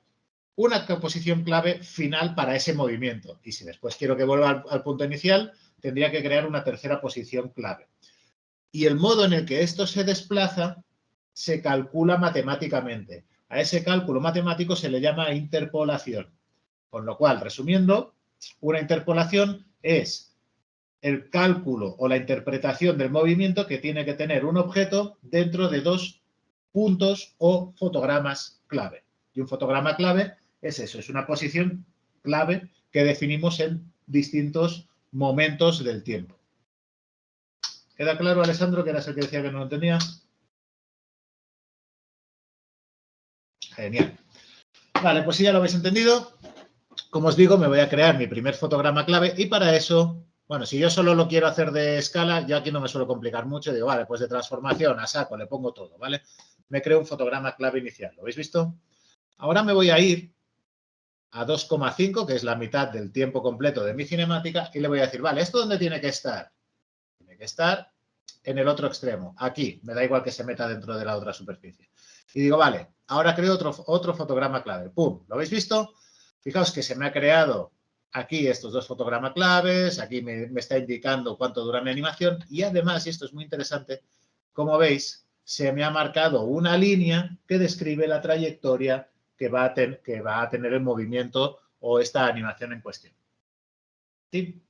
una posición clave final para ese movimiento. Y si después quiero que vuelva al punto inicial, tendría que crear una tercera posición clave. Y el modo en el que esto se desplaza se calcula matemáticamente. A ese cálculo matemático se le llama interpolación. Con lo cual, resumiendo, una interpolación es el cálculo o la interpretación del movimiento que tiene que tener un objeto dentro de dos puntos o fotogramas clave. Y un fotograma clave es eso, es una posición clave que definimos en distintos momentos del tiempo. ¿Queda claro, Alessandro, que eras el que decía que no lo entendía? Genial. Vale, pues si ya lo habéis entendido, como os digo, me voy a crear mi primer fotograma clave y para eso, bueno, si yo solo lo quiero hacer de escala, yo aquí no me suelo complicar mucho, digo, vale, pues de transformación a saco le pongo todo, ¿vale? Me creo un fotograma clave inicial, ¿lo habéis visto? Ahora me voy a ir a 2,5, que es la mitad del tiempo completo de mi cinemática, y le voy a decir, vale, ¿esto dónde tiene que estar? Tiene que estar en el otro extremo, aquí, me da igual que se meta dentro de la otra superficie. Y digo, vale, ahora creo otro fotograma clave. ¡Pum! ¿Lo habéis visto? Fijaos que se me ha creado aquí estos dos fotogramas claves, aquí me está indicando cuánto dura mi animación y además, y esto es muy interesante, como veis, se me ha marcado una línea que describe la trayectoria que va a tener el movimiento o esta animación en cuestión. ¿Sí?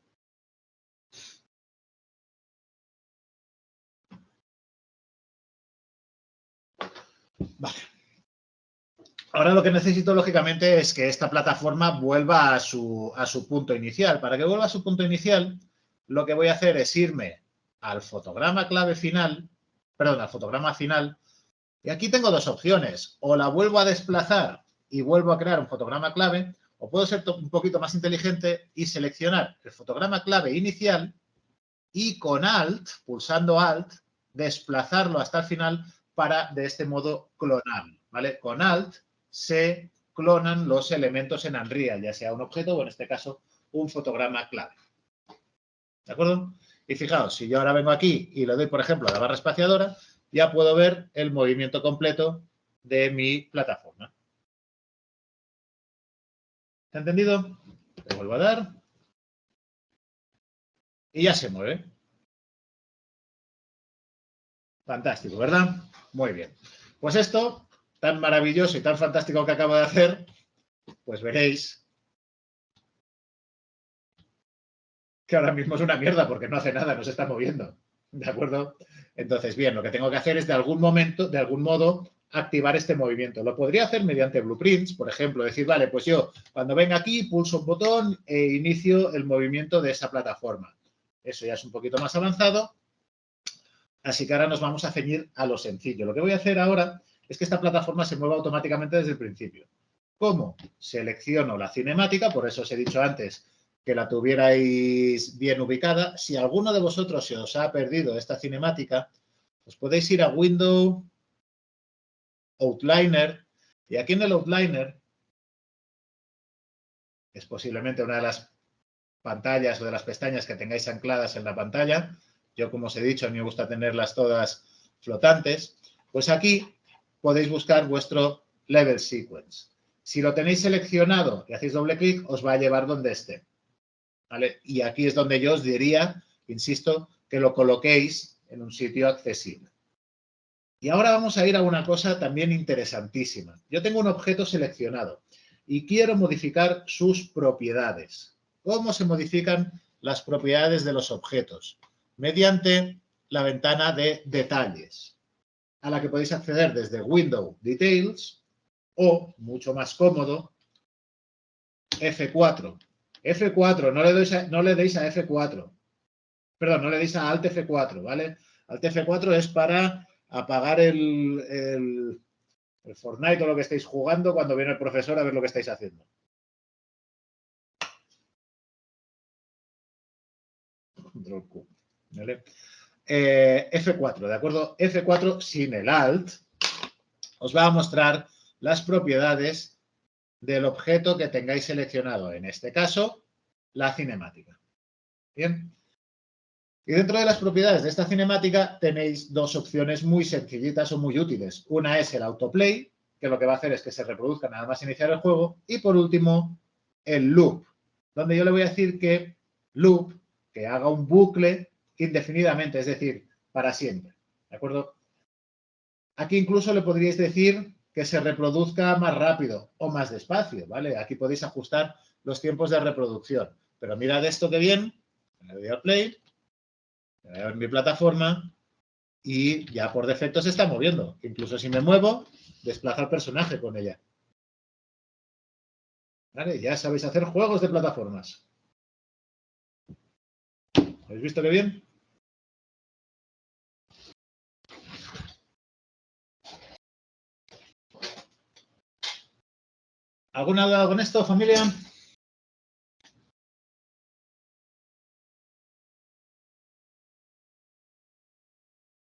Vale. Ahora lo que necesito, lógicamente, es que esta plataforma vuelva a su punto inicial. Para que vuelva a su punto inicial, lo que voy a hacer es irme al fotograma clave final, perdón, al fotograma final, y aquí tengo dos opciones. O la vuelvo a desplazar y vuelvo a crear un fotograma clave, o puedo ser un poquito más inteligente y seleccionar el fotograma clave inicial y con Alt, pulsando Alt, desplazarlo hasta el final para, de este modo, clonar, ¿vale? Con Alt se clonan los elementos en Unreal, ya sea un objeto o, en este caso, un fotograma clave. ¿De acuerdo? Y fijaos, si yo ahora vengo aquí y le doy, por ejemplo, a la barra espaciadora, ya puedo ver el movimiento completo de mi plataforma. ¿Está entendido? Le vuelvo a dar. Y ya se mueve. Fantástico, ¿verdad? Muy bien. Pues esto, tan maravilloso y tan fantástico que acabo de hacer, pues veréis que ahora mismo es una mierda porque no hace nada, no se está moviendo. ¿De acuerdo? Entonces, bien, lo que tengo que hacer es de algún modo, activar este movimiento. Lo podría hacer mediante blueprints, por ejemplo, decir, vale, pues yo cuando venga aquí pulso un botón e inicio el movimiento de esa plataforma. Eso ya es un poquito más avanzado. Así que ahora nos vamos a ceñir a lo sencillo. Lo que voy a hacer ahora es que esta plataforma se mueva automáticamente desde el principio. ¿Cómo? Selecciono la cinemática, por eso os he dicho antes que la tuvierais bien ubicada. Si alguno de vosotros se os ha perdido esta cinemática, os podéis ir a Window, Outliner, y aquí en el Outliner es posiblemente una de las pantallas o de las pestañas que tengáis ancladas en la pantalla. Yo, como os he dicho, a mí me gusta tenerlas todas flotantes. Pues aquí podéis buscar vuestro Level Sequence. Si lo tenéis seleccionado y hacéis doble clic, os va a llevar donde esté. ¿Vale? Y aquí es donde yo os diría, insisto, que lo coloquéis en un sitio accesible. Y ahora vamos a ir a una cosa también interesantísima. Yo tengo un objeto seleccionado y quiero modificar sus propiedades. ¿Cómo se modifican las propiedades de los objetos mediante la ventana de detalles, a la que podéis acceder desde Window Details o, mucho más cómodo, F4. F4, no le deis a F4. Perdón, no le deis a Alt F4, ¿vale? Alt F4 es para apagar el Fortnite o lo que estéis jugando cuando viene el profesor a ver lo que estáis haciendo. Control Q, ¿vale? F4, ¿de acuerdo? F4 sin el Alt os va a mostrar las propiedades del objeto que tengáis seleccionado. En este caso, la cinemática. Bien. Y dentro de las propiedades de esta cinemática tenéis dos opciones muy sencillitas o muy útiles. Una es el autoplay, que lo que va a hacer es que se reproduzca nada más iniciar el juego. Y por último, el loop, donde yo le voy a decir que loop, que haga un bucle indefinidamente, es decir, para siempre. ¿De acuerdo? Aquí incluso le podríais decir que se reproduzca más rápido o más despacio, ¿vale? Aquí podéis ajustar los tiempos de reproducción. Pero mirad esto que bien, le doy al play, le voy a ver mi plataforma y ya por defecto se está moviendo. Incluso si me muevo, desplaza al personaje con ella. ¿Vale? Ya sabéis hacer juegos de plataformas. ¿Habéis visto qué bien? ¿Alguna duda con esto, familia?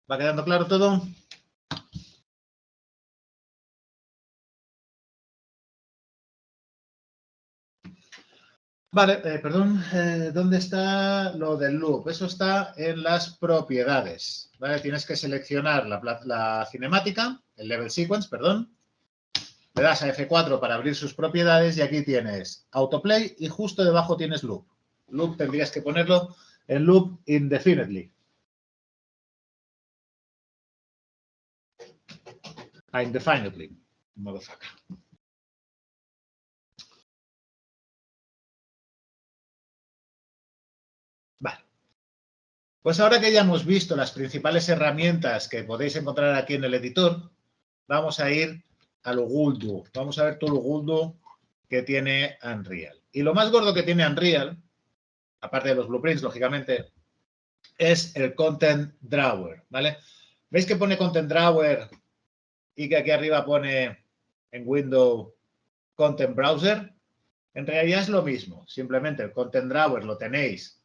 ¿Va quedando claro todo? Vale, perdón, ¿dónde está lo del loop? Eso está en las propiedades, ¿vale? Tienes que seleccionar la cinemática, el level sequence, perdón. Le das a F4 para abrir sus propiedades y aquí tienes autoplay y justo debajo tienes loop. Loop tendrías que ponerlo en loop indefinitely. Indefinitely, motherfucker. Vale. Pues ahora que ya hemos visto las principales herramientas que podéis encontrar aquí en el editor, vamos a ir a lo gordo. Vamos a ver todo lo gordo que tiene Unreal. Y lo más gordo que tiene Unreal, aparte de los blueprints, lógicamente, es el Content Drawer, ¿vale? ¿Veis que pone Content Drawer y que aquí arriba pone en Windows Content Browser? En realidad es lo mismo. Simplemente el Content Drawer lo tenéis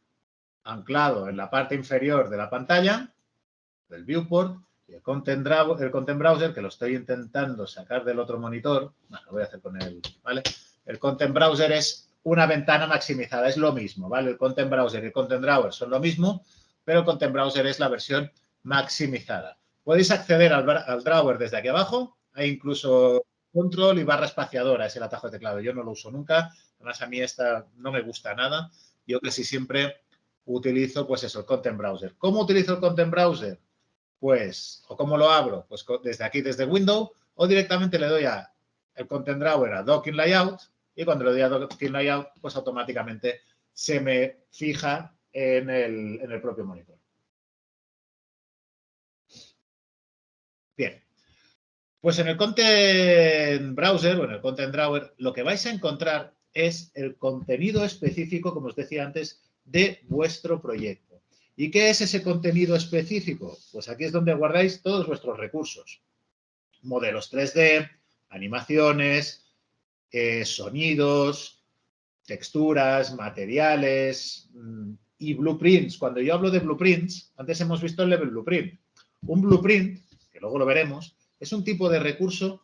anclado en la parte inferior de la pantalla, del viewport, y el Content Browser, que lo estoy intentando sacar del otro monitor, bueno, lo voy a hacer con el, ¿vale? El Content Browser es una ventana maximizada, es lo mismo, ¿vale? El Content Browser y el Content Drawer son lo mismo, pero el Content Browser es la versión maximizada. Podéis acceder al Drawer desde aquí abajo, hay incluso control y barra espaciadora, es el atajo de teclado. Yo no lo uso nunca, además a mí esta no me gusta nada. Yo casi siempre utilizo, pues eso, el Content Browser. ¿Cómo utilizo el Content Browser? Pues, o cómo lo abro, pues desde aquí, desde Windows, o directamente le doy a el Content Drawer a Docking Layout, y cuando le doy a Docking Layout, pues automáticamente se me fija en el propio monitor. Bien. Pues en el Content Browser o en el Content Drawer, lo que vais a encontrar es el contenido específico, como os decía antes, de vuestro proyecto. ¿Y qué es ese contenido específico? Pues aquí es donde guardáis todos vuestros recursos. Modelos 3D, animaciones, sonidos, texturas, materiales y blueprints. Cuando yo hablo de blueprints, antes hemos visto el level blueprint. Un blueprint, que luego lo veremos, es un tipo de recurso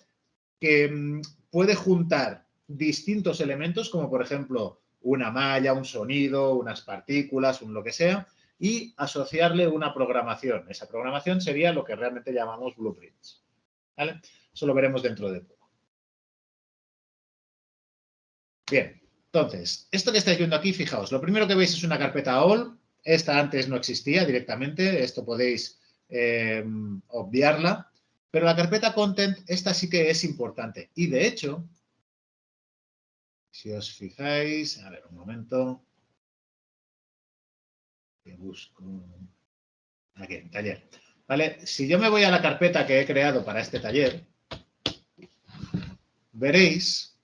que puede juntar distintos elementos, como por ejemplo una malla, un sonido, unas partículas, un lo que sea, y asociarle una programación. Esa programación sería lo que realmente llamamos blueprints. ¿Vale? Eso lo veremos dentro de poco. Bien, entonces, esto que estáis viendo aquí, fijaos, lo primero que veis es una carpeta all. Esta antes no existía directamente, esto podéis obviarla, pero la carpeta content, esta sí que es importante. Y de hecho, si os fijáis, a ver, un momento. busco aquí, en taller. ¿Vale? Si yo me voy a la carpeta que he creado para este taller, veréis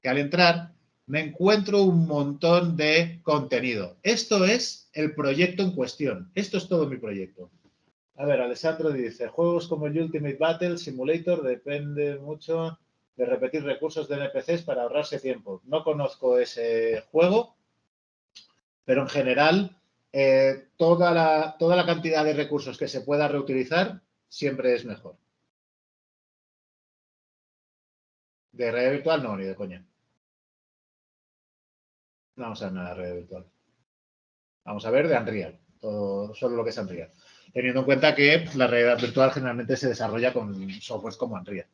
que al entrar me encuentro un montón de contenido. Esto es el proyecto en cuestión. Esto es todo mi proyecto. A ver, Alessandro dice, juegos como el Ultimate Battle Simulator depende mucho de repetir recursos de NPCs para ahorrarse tiempo. No conozco ese juego, pero en general toda la cantidad de recursos que se pueda reutilizar siempre es mejor. De realidad virtual no, ni de coña. No vamos a ver nada de realidad virtual. Vamos a ver de Unreal, solo lo que es Unreal. Teniendo en cuenta que la realidad virtual generalmente se desarrolla con softwares como Unreal.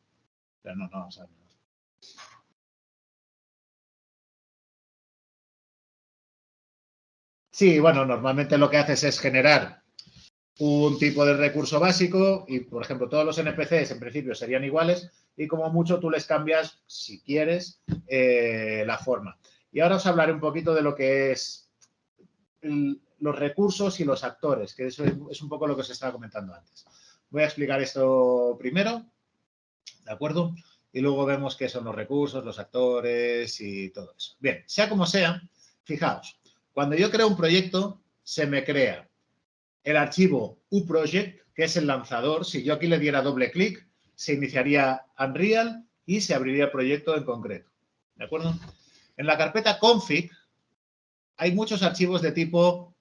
Pero no vamos a ver nada. Sí, bueno, normalmente lo que haces es generar un tipo de recurso básico y, por ejemplo, todos los NPCs en principio serían iguales y como mucho tú les cambias, si quieres, la forma. Y ahora os hablaré un poquito de lo que es los recursos y los actores, que eso es un poco lo que os estaba comentando antes. Voy a explicar esto primero, ¿de acuerdo? Y luego vemos qué son los recursos, los actores y todo eso. Bien, sea como sea, fijaos, cuando yo creo un proyecto, se me crea el archivo uProject, que es el lanzador. Si yo aquí le diera doble clic, se iniciaría Unreal y se abriría el proyecto en concreto. ¿De acuerdo? En la carpeta config hay muchos archivos de tipo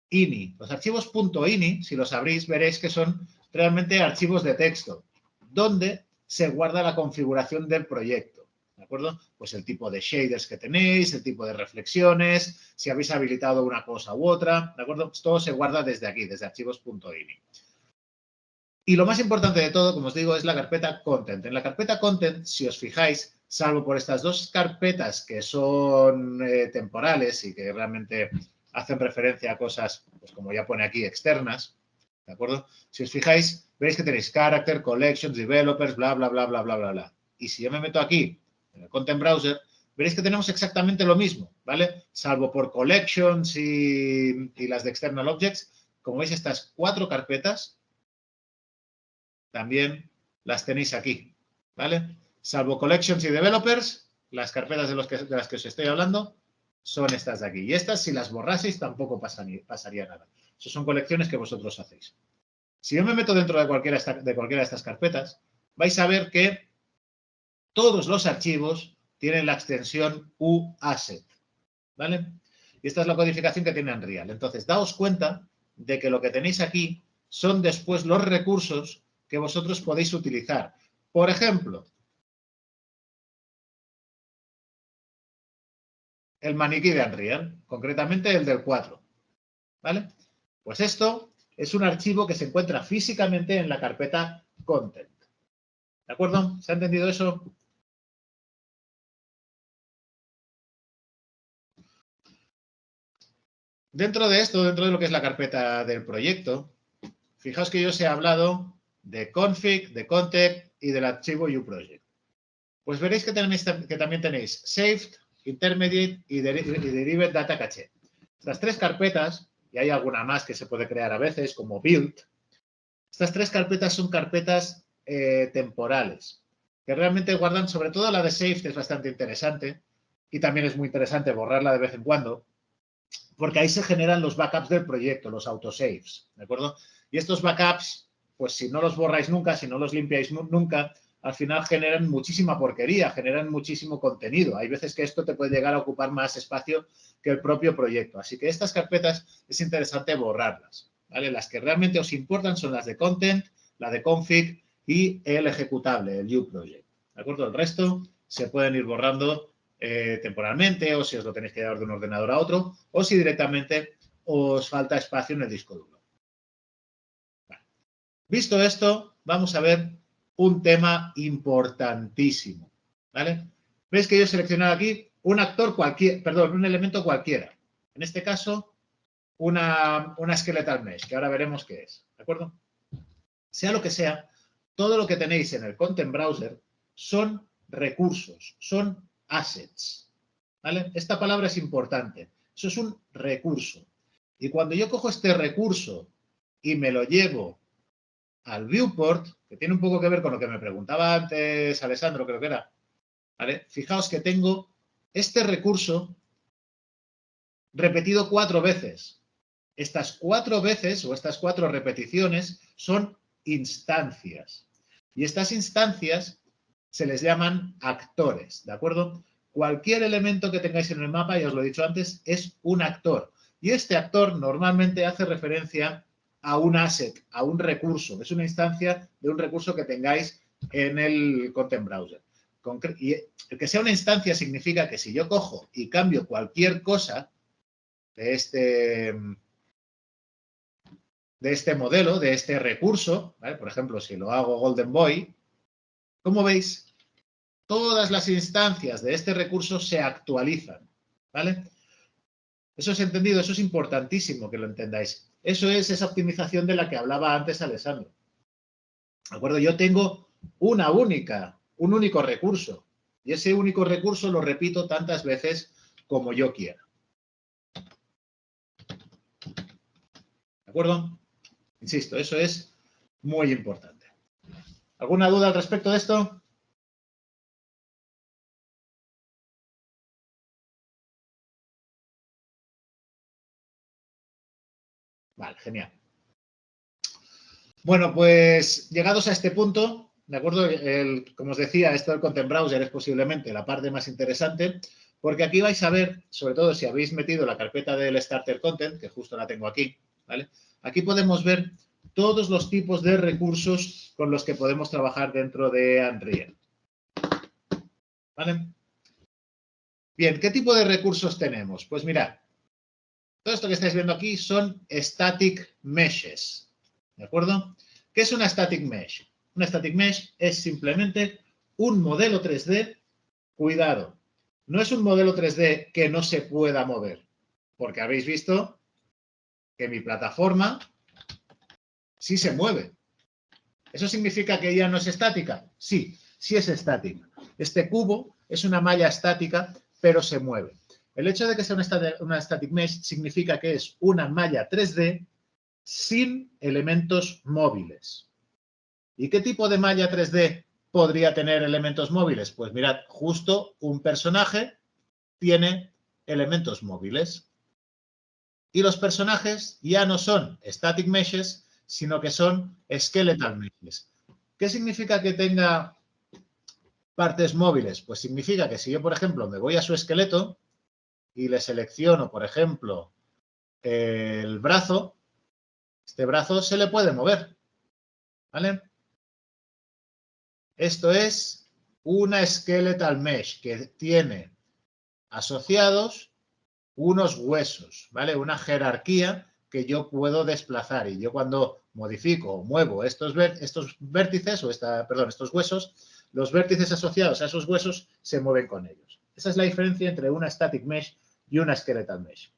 ini. Los archivos .ini, si los abrís, veréis que son realmente archivos de texto, donde se guarda la configuración del proyecto. ¿De acuerdo? Pues el tipo de shaders que tenéis, el tipo de reflexiones, si habéis habilitado una cosa u otra, ¿de acuerdo? Pues todo se guarda desde aquí, desde archivos.ini. Y lo más importante de todo, como os digo, es la carpeta content. En la carpeta content, si os fijáis, salvo por estas dos carpetas que son temporales y que realmente hacen referencia a cosas, pues como ya pone aquí, externas, ¿de acuerdo? Si os fijáis, veréis que tenéis character, collections, developers, bla, bla, bla, bla, bla, bla, bla. Y si yo me meto aquí, en el content browser, veréis que tenemos exactamente lo mismo, ¿vale? Salvo por collections y las de external objects, como veis, estas 4 carpetas también las tenéis aquí, ¿vale? Salvo collections y developers, las carpetas de las que os estoy hablando son estas de aquí. Y estas, si las borraseis, tampoco pasaría nada. Esas son colecciones que vosotros hacéis. Si yo me meto dentro de cualquiera de estas carpetas, vais a ver que todos los archivos tienen la extensión uAsset, ¿vale? Y esta es la codificación que tiene Unreal. Entonces, daos cuenta de que lo que tenéis aquí son después los recursos que vosotros podéis utilizar. Por ejemplo, el maniquí de Unreal, concretamente el del 4, ¿vale? Pues esto es un archivo que se encuentra físicamente en la carpeta Content. ¿De acuerdo? ¿Se ha entendido eso? Dentro de esto, dentro de lo que es la carpeta del proyecto, fijaos que yo os he hablado de config, de content y del archivo uProject. Pues veréis que también tenéis saved, intermediate y derived data cache. Estas 3 carpetas, y hay alguna más que se puede crear a veces, como build, estas 3 carpetas son carpetas temporales, que realmente guardan, sobre todo la de saved, que es bastante interesante, y también es muy interesante borrarla de vez en cuando, porque ahí se generan los backups del proyecto, los autosaves, ¿de acuerdo? Y estos backups, pues si no los borráis nunca, si no los limpiáis nunca, al final generan muchísima porquería, generan muchísimo contenido. Hay veces que esto te puede llegar a ocupar más espacio que el propio proyecto. Así que estas carpetas es interesante borrarlas, ¿vale? Las que realmente os importan son las de content, la de config y el ejecutable, el uProject, ¿de acuerdo? El resto se pueden ir borrando temporalmente, o si os lo tenéis que llevar de un ordenador a otro, o si directamente os falta espacio en el disco duro. Vale. Visto esto, vamos a ver un tema importantísimo, ¿vale? Veis que yo he seleccionado aquí un un elemento cualquiera. En este caso, una skeletal mesh, que ahora veremos qué es, ¿de acuerdo? Sea lo que sea, todo lo que tenéis en el Content Browser son recursos, son assets, ¿vale? Esta palabra es importante. Eso es un recurso. Y cuando yo cojo este recurso y me lo llevo al viewport, que tiene un poco que ver con lo que me preguntaba antes Alessandro, creo que era, ¿vale? Fijaos que tengo este recurso repetido 4 veces. Estas 4 veces o estas 4 repeticiones son instancias. Y estas instancias se les llaman actores, ¿de acuerdo? Cualquier elemento que tengáis en el mapa, ya os lo he dicho antes, es un actor. Y este actor normalmente hace referencia a un asset, a un recurso. Es una instancia de un recurso que tengáis en el Content Browser. Y el que sea una instancia significa que si yo cojo y cambio cualquier cosa de este modelo, de este recurso, ¿vale? Por ejemplo, si lo hago Golden Boy, como veis, todas las instancias de este recurso se actualizan, ¿vale? Eso es entendido, eso es importantísimo que lo entendáis. Eso es esa optimización de la que hablaba antes Alessandro. ¿De acuerdo? Yo tengo un único recurso y ese único recurso lo repito tantas veces como yo quiera. ¿De acuerdo? Insisto, eso es muy importante. ¿Alguna duda al respecto de esto? Vale, genial. Bueno, pues llegados a este punto, ¿de acuerdo? Como os decía, esto del Content Browser es posiblemente la parte más interesante, porque aquí vais a ver, sobre todo si habéis metido la carpeta del Starter Content, que justo la tengo aquí, ¿vale? Aquí podemos ver todos los tipos de recursos con los que podemos trabajar dentro de Unreal. ¿Vale? Bien, ¿qué tipo de recursos tenemos? Pues mirad, todo esto que estáis viendo aquí son static meshes, ¿de acuerdo? ¿Qué es una static mesh? Una static mesh es simplemente un modelo 3D, cuidado, no es un modelo 3D que no se pueda mover, porque habéis visto que mi plataforma sí se mueve. ¿Eso significa que ella no es estática? Sí, sí es estática. Este cubo es una malla estática, pero se mueve. El hecho de que sea una static mesh significa que es una malla 3D sin elementos móviles. ¿Y qué tipo de malla 3D podría tener elementos móviles? Pues mirad, justo un personaje tiene elementos móviles. Y los personajes ya no son static meshes, sino que son skeletal meshes. ¿Qué significa que tenga partes móviles? Pues significa que si yo, por ejemplo, me voy a su esqueleto y le selecciono, por ejemplo, el brazo, este brazo se le puede mover, ¿vale? Esto es una skeletal mesh que tiene asociados unos huesos, ¿vale? Una jerarquía que yo puedo desplazar y yo cuando modifico o muevo estos vértices o estos huesos, los vértices asociados a esos huesos se mueven con ellos. Esa es la diferencia entre una static mesh y una skeletal mesh.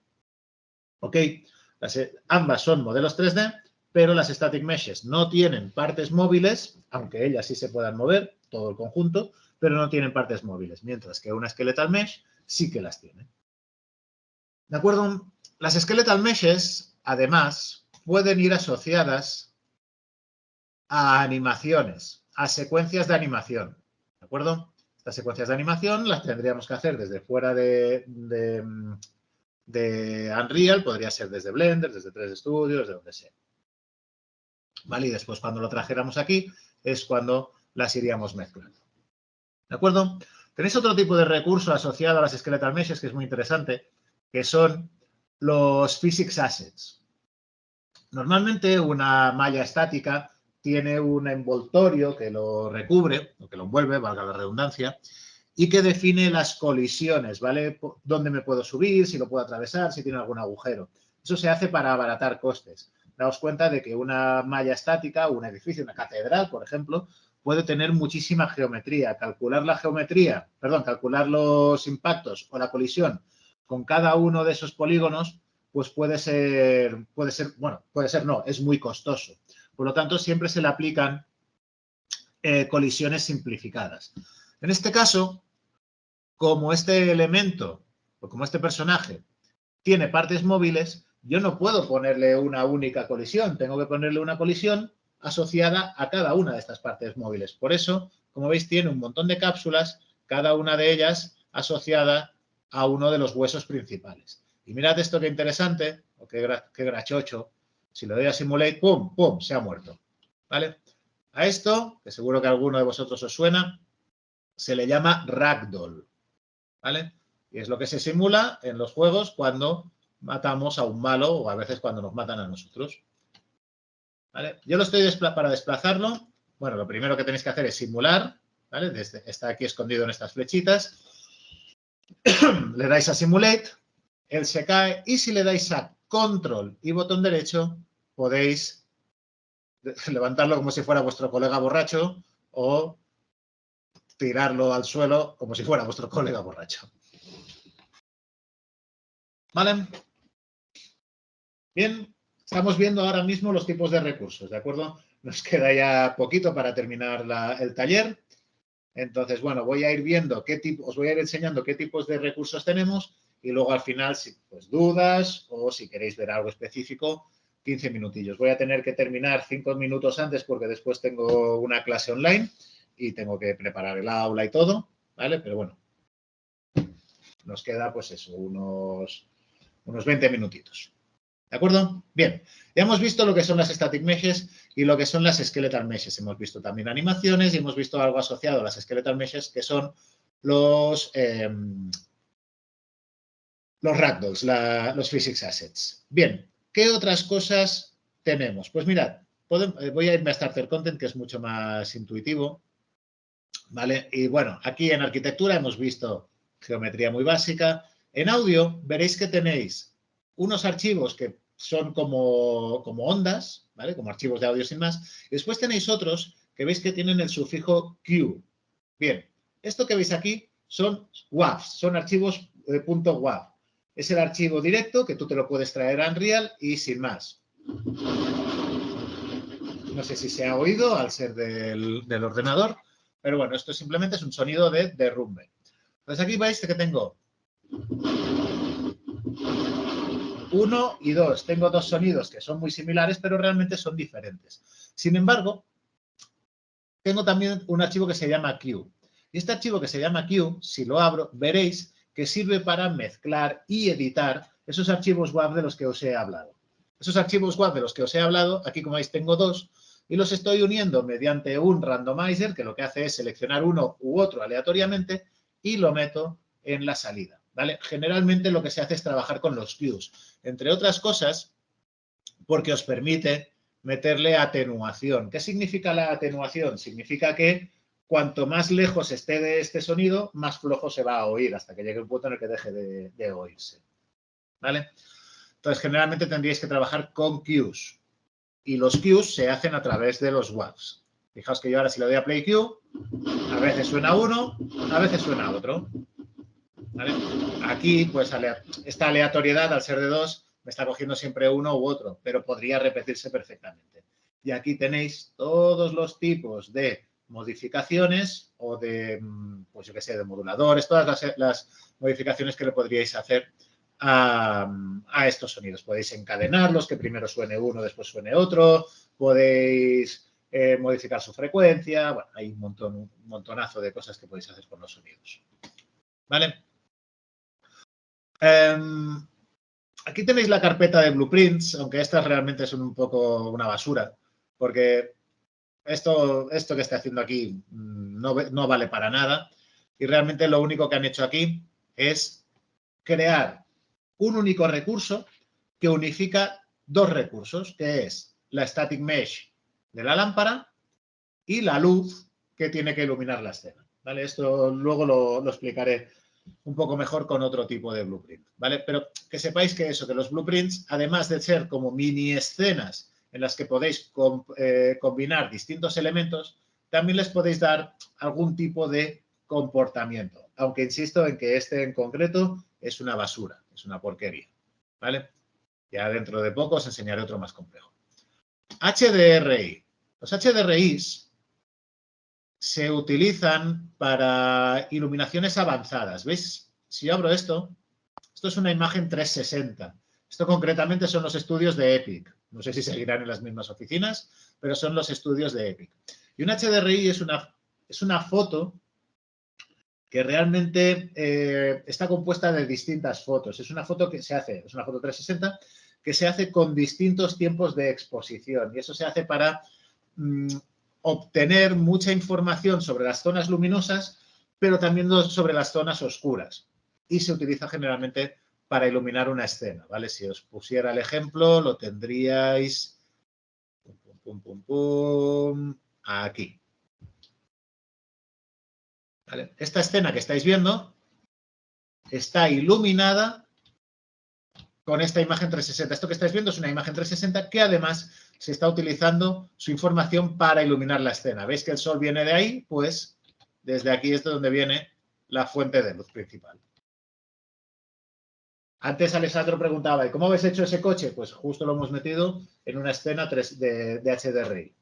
¿Ok? Ambas son modelos 3D, pero las static meshes no tienen partes móviles, aunque ellas sí se puedan mover, todo el conjunto, pero no tienen partes móviles, mientras que una skeletal mesh sí que las tiene. ¿De acuerdo? Las skeletal meshes, además, pueden ir asociadas a animaciones, a secuencias de animación. ¿De acuerdo? Estas secuencias de animación las tendríamos que hacer desde fuera de Unreal, podría ser desde Blender, desde 3D Studio, desde donde sea. ¿Vale? Y después cuando lo trajéramos aquí es cuando las iríamos mezclando. ¿De acuerdo? Tenéis otro tipo de recurso asociado a las skeletal meshes que es muy interesante, que son los physics assets. Normalmente una malla estática tiene un envoltorio que lo recubre, o que lo envuelve, valga la redundancia, y que define las colisiones, ¿vale? Dónde me puedo subir, si lo puedo atravesar, si tiene algún agujero. Eso se hace para abaratar costes. Daos cuenta de que una malla estática, un edificio, una catedral, por ejemplo, puede tener muchísima geometría. Calcular la geometría, calcular los impactos o la colisión con cada uno de esos polígonos, pues puede ser no, es muy costoso. Por lo tanto, siempre se le aplican colisiones simplificadas. En este caso, como este elemento o como este personaje tiene partes móviles, yo no puedo ponerle una única colisión, tengo que ponerle una colisión asociada a cada una de estas partes móviles. Por eso, como veis, tiene un montón de cápsulas, cada una de ellas asociada a uno de los huesos principales. Y mirad esto qué interesante, o qué grachocho. Si lo doy a Simulate, ¡pum!, ¡pum!, se ha muerto. ¿Vale? A esto, que seguro que a alguno de vosotros os suena, se le llama Ragdoll. ¿Vale? Y es lo que se simula en los juegos cuando matamos a un malo o a veces cuando nos matan a nosotros. ¿Vale? Yo lo estoy para desplazarlo. Bueno, lo primero que tenéis que hacer es simular. ¿Vale? Está aquí escondido en estas flechitas. Le dais a Simulate, él se cae y si le dais a Control y botón derecho podéis levantarlo como si fuera vuestro colega borracho o tirarlo al suelo como si fuera vuestro colega borracho. ¿Vale? Bien, estamos viendo ahora mismo los tipos de recursos, ¿de acuerdo? Nos queda ya poquito para terminar el taller. Entonces, bueno, voy a ir viendo os voy a ir enseñando qué tipos de recursos tenemos y luego al final, si pues dudas o si queréis ver algo específico, 15 minutillos. Voy a tener que terminar 5 minutos antes porque después tengo una clase online y tengo que preparar el aula y todo, ¿vale? Pero bueno, nos queda pues eso, unos 20 minutitos. ¿De acuerdo? Bien, ya hemos visto lo que son las static meshes y lo que son las skeletal meshes. Hemos visto también animaciones y hemos visto algo asociado a las skeletal meshes que son los ragdolls, los physics assets. Bien, ¿qué otras cosas tenemos? Pues mirad, voy a irme a Starter Content, que es mucho más intuitivo. ¿Vale? Y bueno, aquí en arquitectura hemos visto geometría muy básica. En audio veréis que tenéis unos archivos que son como ondas, ¿vale? Como archivos de audio sin más. Y después tenéis otros que veis que tienen el sufijo Q. Bien, esto que veis aquí son WAVs, son archivos .wav. Es el archivo directo que tú te lo puedes traer a Unreal y sin más. No sé si se ha oído al ser del ordenador, pero bueno, esto simplemente es un sonido de derrumbe. Entonces aquí veis que tengo 1 y 2. Tengo dos sonidos que son muy similares, pero realmente son diferentes. Sin embargo, tengo también un archivo que se llama Q. Y este archivo que se llama Q, si lo abro, veréis que sirve para mezclar y editar esos archivos WAV de los que os he hablado. Esos archivos WAV de los que os he hablado, aquí como veis tengo dos, y los estoy uniendo mediante un randomizer, que lo que hace es seleccionar uno u otro aleatoriamente y lo meto en la salida, ¿vale? Generalmente lo que se hace es trabajar con los Qs, entre otras cosas, porque os permite meterle atenuación. ¿Qué significa la atenuación? Significa que cuanto más lejos esté de este sonido, más flojo se va a oír hasta que llegue un punto en el que deje de oírse, ¿vale? Entonces, generalmente tendríais que trabajar con Qs. Y los Qs se hacen a través de los WAVs. Fijaos que yo ahora si le doy a Play Q, a veces suena uno, a veces suena otro. ¿Vale? Aquí, pues, esta aleatoriedad, al ser de dos, me está cogiendo siempre uno u otro, pero podría repetirse perfectamente. Y aquí tenéis todos los tipos de modificaciones o de, pues yo qué sé, de moduladores, todas las modificaciones que le podríais hacer a estos sonidos. Podéis encadenarlos, que primero suene uno, después suene otro. Podéis modificar su frecuencia. Bueno, hay un montonazo de cosas que podéis hacer con los sonidos. ¿Vale? Aquí tenéis la carpeta de blueprints, aunque estas realmente son un poco una basura, porque esto que estoy haciendo aquí no vale para nada y realmente lo único que han hecho aquí es crear un único recurso que unifica dos recursos, que es la static mesh de la lámpara y la luz que tiene que iluminar la escena. ¿Vale? Esto luego lo explicaré un poco mejor con otro tipo de blueprint, ¿vale? Pero que sepáis que eso, que los blueprints, además de ser como mini escenas en las que podéis combinar distintos elementos, también les podéis dar algún tipo de comportamiento, aunque insisto en que este en concreto es una basura, es una porquería, ¿vale? Ya dentro de poco os enseñaré otro más complejo. HDRI. Los HDRIs se utilizan para iluminaciones avanzadas. ¿Veis? Si yo abro esto es una imagen 360. Esto concretamente son los estudios de EPIC. No sé si seguirán en las mismas oficinas, pero son los estudios de EPIC. Y un HDRI es una foto que realmente está compuesta de distintas fotos. Es una foto que se hace, es una foto 360, que se hace con distintos tiempos de exposición. Y eso se hace para obtener mucha información sobre las zonas luminosas, pero también sobre las zonas oscuras. Y se utiliza generalmente para iluminar una escena, ¿vale? Si os pusiera el ejemplo, lo tendríais aquí. ¿Vale? Esta escena que estáis viendo está iluminada con esta imagen 360. Esto que estáis viendo es una imagen 360 que además se está utilizando su información para iluminar la escena. ¿Veis que el sol viene de ahí? Pues desde aquí es de donde viene la fuente de luz principal. Antes Alessandro preguntaba, ¿y cómo habéis hecho ese coche? Pues justo lo hemos metido en una escena de HDRI.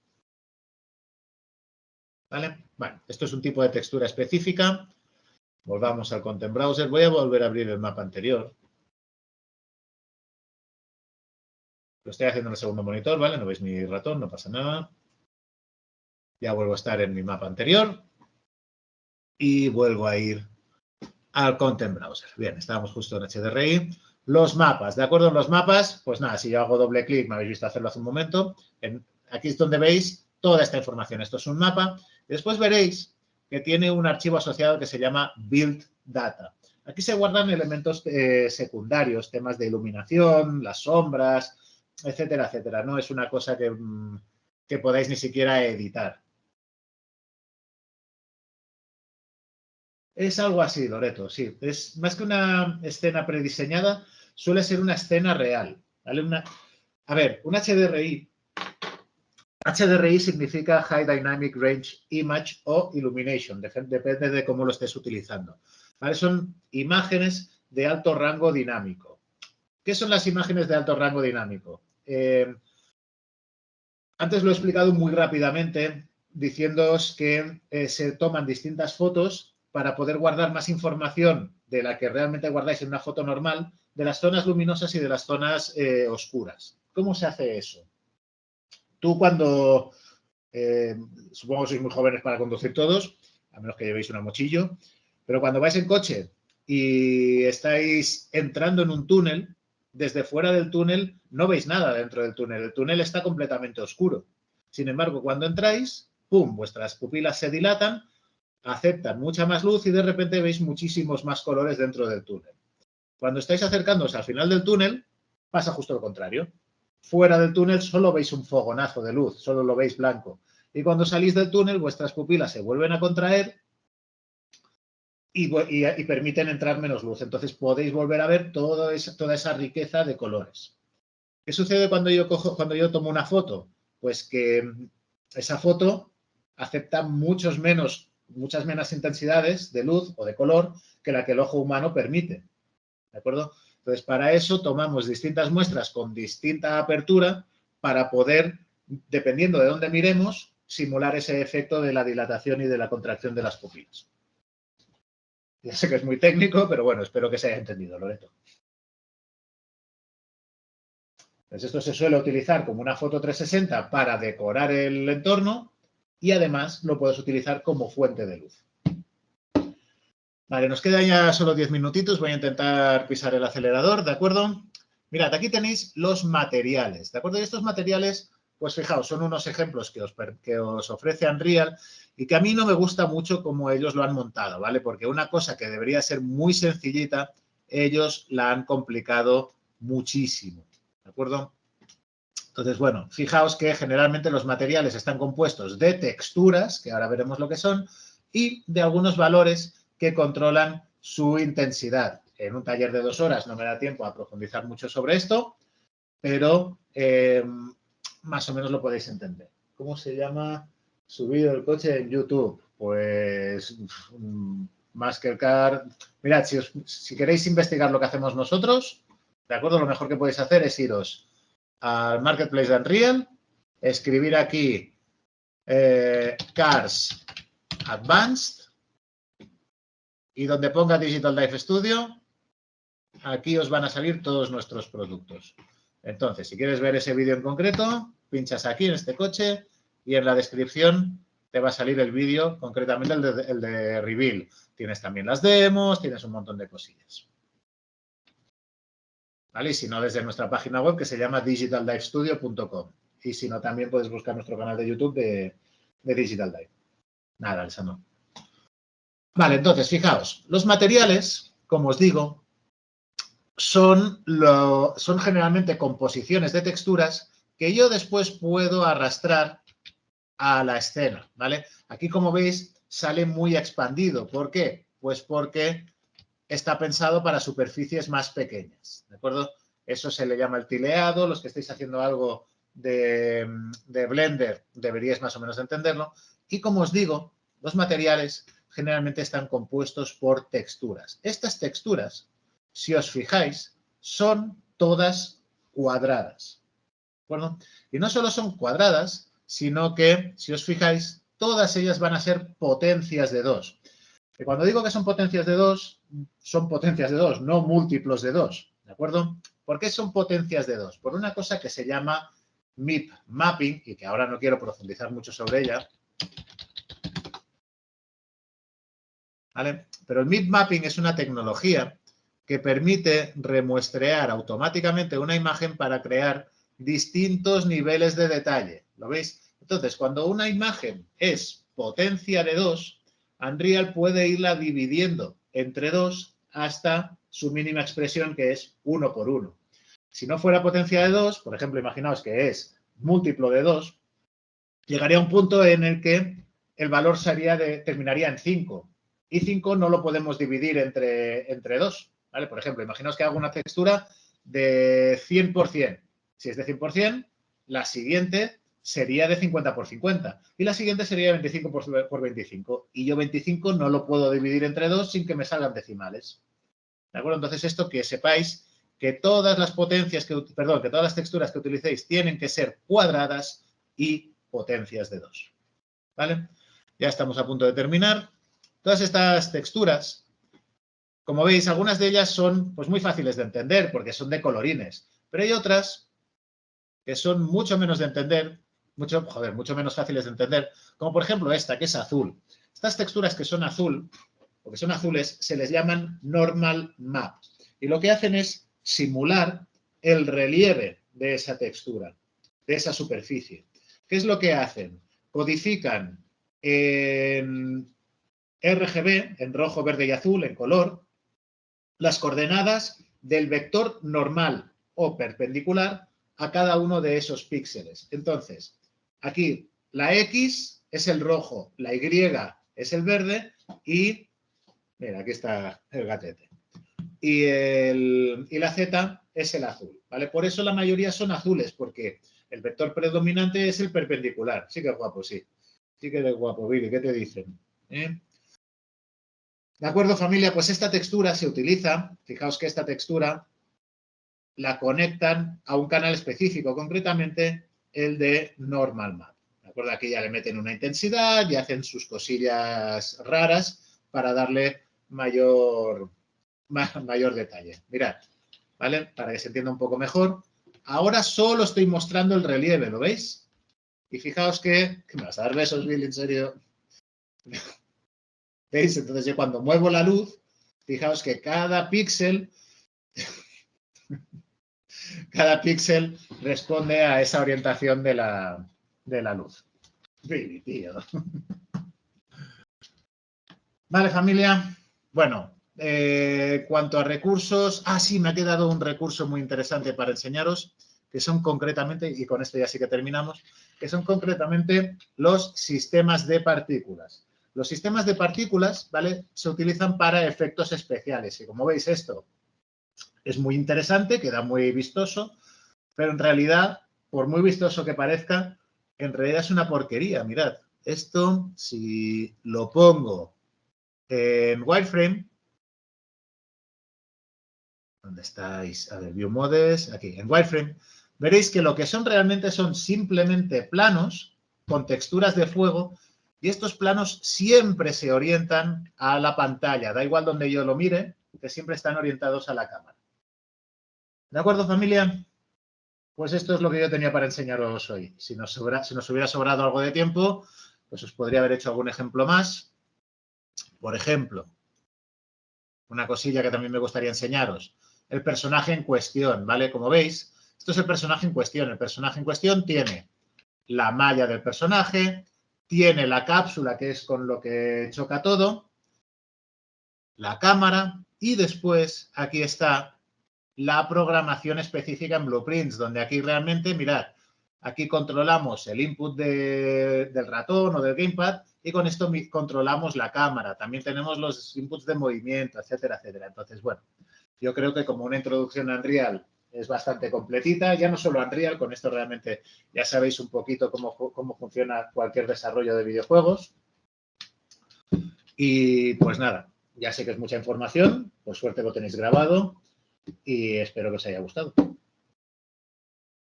¿Vale? Bueno, esto es un tipo de textura específica. Volvamos al Content Browser. Voy a volver a abrir el mapa anterior. Lo estoy haciendo en el segundo monitor, ¿vale? No veis mi ratón, no pasa nada. Ya vuelvo a estar en mi mapa anterior. Y vuelvo a ir al Content Browser. Bien, estábamos justo en HDRI. Los mapas, ¿de acuerdo? En los mapas, pues nada, si yo hago doble clic, me habéis visto hacerlo hace un momento. Aquí es donde veis toda esta información. Esto es un mapa. Y después veréis que tiene un archivo asociado que se llama Build Data. Aquí se guardan elementos secundarios, temas de iluminación, las sombras, etcétera, etcétera. No es una cosa que podáis ni siquiera editar. Es algo así, Loreto, sí. Es más que una escena prediseñada, suele ser una escena real. ¿Vale? A ver, un HDRI. HDRI significa High Dynamic Range Image o Illumination, depende de cómo lo estés utilizando. ¿Vale? Son imágenes de alto rango dinámico. ¿Qué son las imágenes de alto rango dinámico? Antes lo he explicado muy rápidamente, diciéndoos que se toman distintas fotos para poder guardar más información de la que realmente guardáis en una foto normal, de las zonas luminosas y de las zonas oscuras. ¿Cómo se hace eso? Tú cuando, supongo que sois muy jóvenes para conducir todos, a menos que llevéis una mochillo, pero cuando vais en coche y estáis entrando en un túnel, desde fuera del túnel no veis nada dentro del túnel. El túnel está completamente oscuro. Sin embargo, cuando entráis, ¡pum!, vuestras pupilas se dilatan, aceptan mucha más luz y de repente veis muchísimos más colores dentro del túnel. Cuando estáis acercándoos al final del túnel, pasa justo lo contrario. Fuera del túnel solo veis un fogonazo de luz, solo lo veis blanco. Y cuando salís del túnel, vuestras pupilas se vuelven a contraer y permiten entrar menos luz. Entonces podéis volver a ver toda esa riqueza de colores. ¿Qué sucede cuando yo tomo una foto? Pues que esa foto acepta muchas menos intensidades de luz o de color que la que el ojo humano permite. ¿De acuerdo? Entonces, para eso tomamos distintas muestras con distinta apertura para poder, dependiendo de dónde miremos, simular ese efecto de la dilatación y de la contracción de las pupilas. Ya sé que es muy técnico, pero bueno, espero que se haya entendido, Loreto. Pues esto se suele utilizar como una foto 360 para decorar el entorno y además lo puedes utilizar como fuente de luz. Vale, nos quedan ya solo 10 minutitos. Voy a intentar pisar el acelerador, ¿de acuerdo? Mirad, aquí tenéis los materiales, ¿de acuerdo? Y estos materiales, pues fijaos, son unos ejemplos que os ofrece Unreal y que a mí no me gusta mucho cómo ellos lo han montado, ¿vale? Porque una cosa que debería ser muy sencillita, ellos la han complicado muchísimo, ¿de acuerdo? Entonces, bueno, fijaos que generalmente los materiales están compuestos de texturas, que ahora veremos lo que son, y de algunos valores que controlan su intensidad. En un taller de 2 horas no me da tiempo a profundizar mucho sobre esto, pero más o menos lo podéis entender. ¿Cómo se llama su vídeo del coche en YouTube? Pues Mastercard. Mirad, si queréis investigar lo que hacemos nosotros, ¿de acuerdo? Lo mejor que podéis hacer es iros al Marketplace de Unreal, escribir aquí Cars Advanced y donde ponga Digital Life Studio, aquí os van a salir todos nuestros productos. Entonces, si quieres ver ese vídeo en concreto, pinchas aquí en este coche y en la descripción te va a salir el vídeo, concretamente el de Reveal. Tienes también las demos, tienes un montón de cosillas. ¿Vale? Y si no, desde nuestra página web que se llama digitaldivstudio.com. Y si no, también puedes buscar nuestro canal de YouTube de Digital Dive. Nada, esa no. Vale, entonces, fijaos, los materiales, como os digo, son generalmente composiciones de texturas que yo después puedo arrastrar a la escena, ¿vale? Aquí, como veis, sale muy expandido. ¿Por qué? Pues porque está pensado para superficies más pequeñas, ¿de acuerdo? Eso se le llama el tileado. Los que estéis haciendo algo de Blender deberíais más o menos entenderlo. Y como os digo, los materiales generalmente están compuestos por texturas. Estas texturas, si os fijáis, son todas cuadradas, ¿de acuerdo? Y no solo son cuadradas, sino que, si os fijáis, todas ellas van a ser potencias de 2. Y cuando digo que son potencias de 2, son potencias de 2, no múltiplos de 2, ¿de acuerdo? ¿Por qué son potencias de 2? Por una cosa que se llama MIP Mapping, y que ahora no quiero profundizar mucho sobre ella, ¿vale? Pero el MIP Mapping es una tecnología que permite remuestrear automáticamente una imagen para crear distintos niveles de detalle. ¿Lo veis? Entonces, cuando una imagen es potencia de 2, Unreal puede irla dividiendo entre 2 hasta su mínima expresión, que es 1 por 1. Si no fuera potencia de 2, por ejemplo, imaginaos que es múltiplo de 2, llegaría a un punto en el que el valor terminaría en 5. Y 5 no lo podemos dividir entre 2. ¿Vale? Por ejemplo, imaginaos que hago una textura de 100%. Si es de 100%, la siguiente sería de 50 por 50. Y la siguiente sería de 25 por 25. Y yo 25 no lo puedo dividir entre 2 sin que me salgan decimales. ¿De acuerdo? Entonces, esto que sepáis que todas las que todas las texturas que utilicéis tienen que ser cuadradas y potencias de 2. ¿Vale? Ya estamos a punto de terminar. Todas estas texturas, como veis, algunas de ellas son pues, muy fáciles de entender porque son de colorines, pero hay otras que son mucho menos de entender, mucho menos fáciles de entender, como por ejemplo esta, que es azul. Estas texturas que son azul, o que son azules, se les llaman normal map. Y lo que hacen es simular el relieve de esa textura, de esa superficie. ¿Qué es lo que hacen? Codifican en RGB, en rojo, verde y azul, en color, las coordenadas del vector normal o perpendicular a cada uno de esos píxeles. Entonces, aquí la X es el rojo, la Y es el verde y, mira, aquí está el gatete, y la Z es el azul, ¿vale? Por eso la mayoría son azules, porque el vector predominante es el perpendicular. Sí que es guapo, sí. Sí que eres guapo, Billy, ¿qué te dicen? ¿De acuerdo, familia? Pues esta textura se utiliza, fijaos que esta textura la conectan a un canal específico, concretamente el de Normal Map. ¿De acuerdo? Aquí ya le meten una intensidad y hacen sus cosillas raras para darle mayor detalle. Mirad, ¿vale? Para que se entienda un poco mejor. Ahora solo estoy mostrando el relieve, ¿lo veis? Y fijaos que me vas a dar besos, Bill, en serio. ¿Veis? Entonces yo cuando muevo la luz, fijaos que cada píxel responde a esa orientación de la luz. Billy, tío. Vale, familia. Bueno, cuanto a recursos... sí, me ha quedado un recurso muy interesante para enseñaros, que son concretamente, y con esto ya sí que terminamos, que son concretamente los sistemas de partículas. Los sistemas de partículas, ¿vale?, se utilizan para efectos especiales. Y como veis, esto es muy interesante, queda muy vistoso, pero en realidad, por muy vistoso que parezca, en realidad es una porquería. Mirad, esto, si lo pongo en wireframe, ¿dónde estáis? A ver, View Modes, aquí, en wireframe, veréis que lo que son realmente son simplemente planos con texturas de fuego y estos planos siempre se orientan a la pantalla, da igual donde yo lo mire, que siempre están orientados a la cámara. ¿De acuerdo, familia? Pues esto es lo que yo tenía para enseñaros hoy. Si nos hubiera sobrado algo de tiempo, pues os podría haber hecho algún ejemplo más. Por ejemplo, una cosilla que también me gustaría enseñaros. El personaje en cuestión, ¿vale? Como veis, esto es el personaje en cuestión. El personaje en cuestión tiene la malla del personaje, tiene la cápsula, que es con lo que choca todo, la cámara y después aquí está la programación específica en Blueprints, donde aquí realmente, mirad, aquí controlamos el input del ratón o del gamepad y con esto controlamos la cámara. También tenemos los inputs de movimiento, etcétera, etcétera. Entonces, bueno, yo creo que como una introducción a Unreal es bastante completita, ya no solo Unreal, con esto realmente ya sabéis un poquito cómo funciona cualquier desarrollo de videojuegos. Y pues nada, ya sé que es mucha información, por suerte lo tenéis grabado y espero que os haya gustado.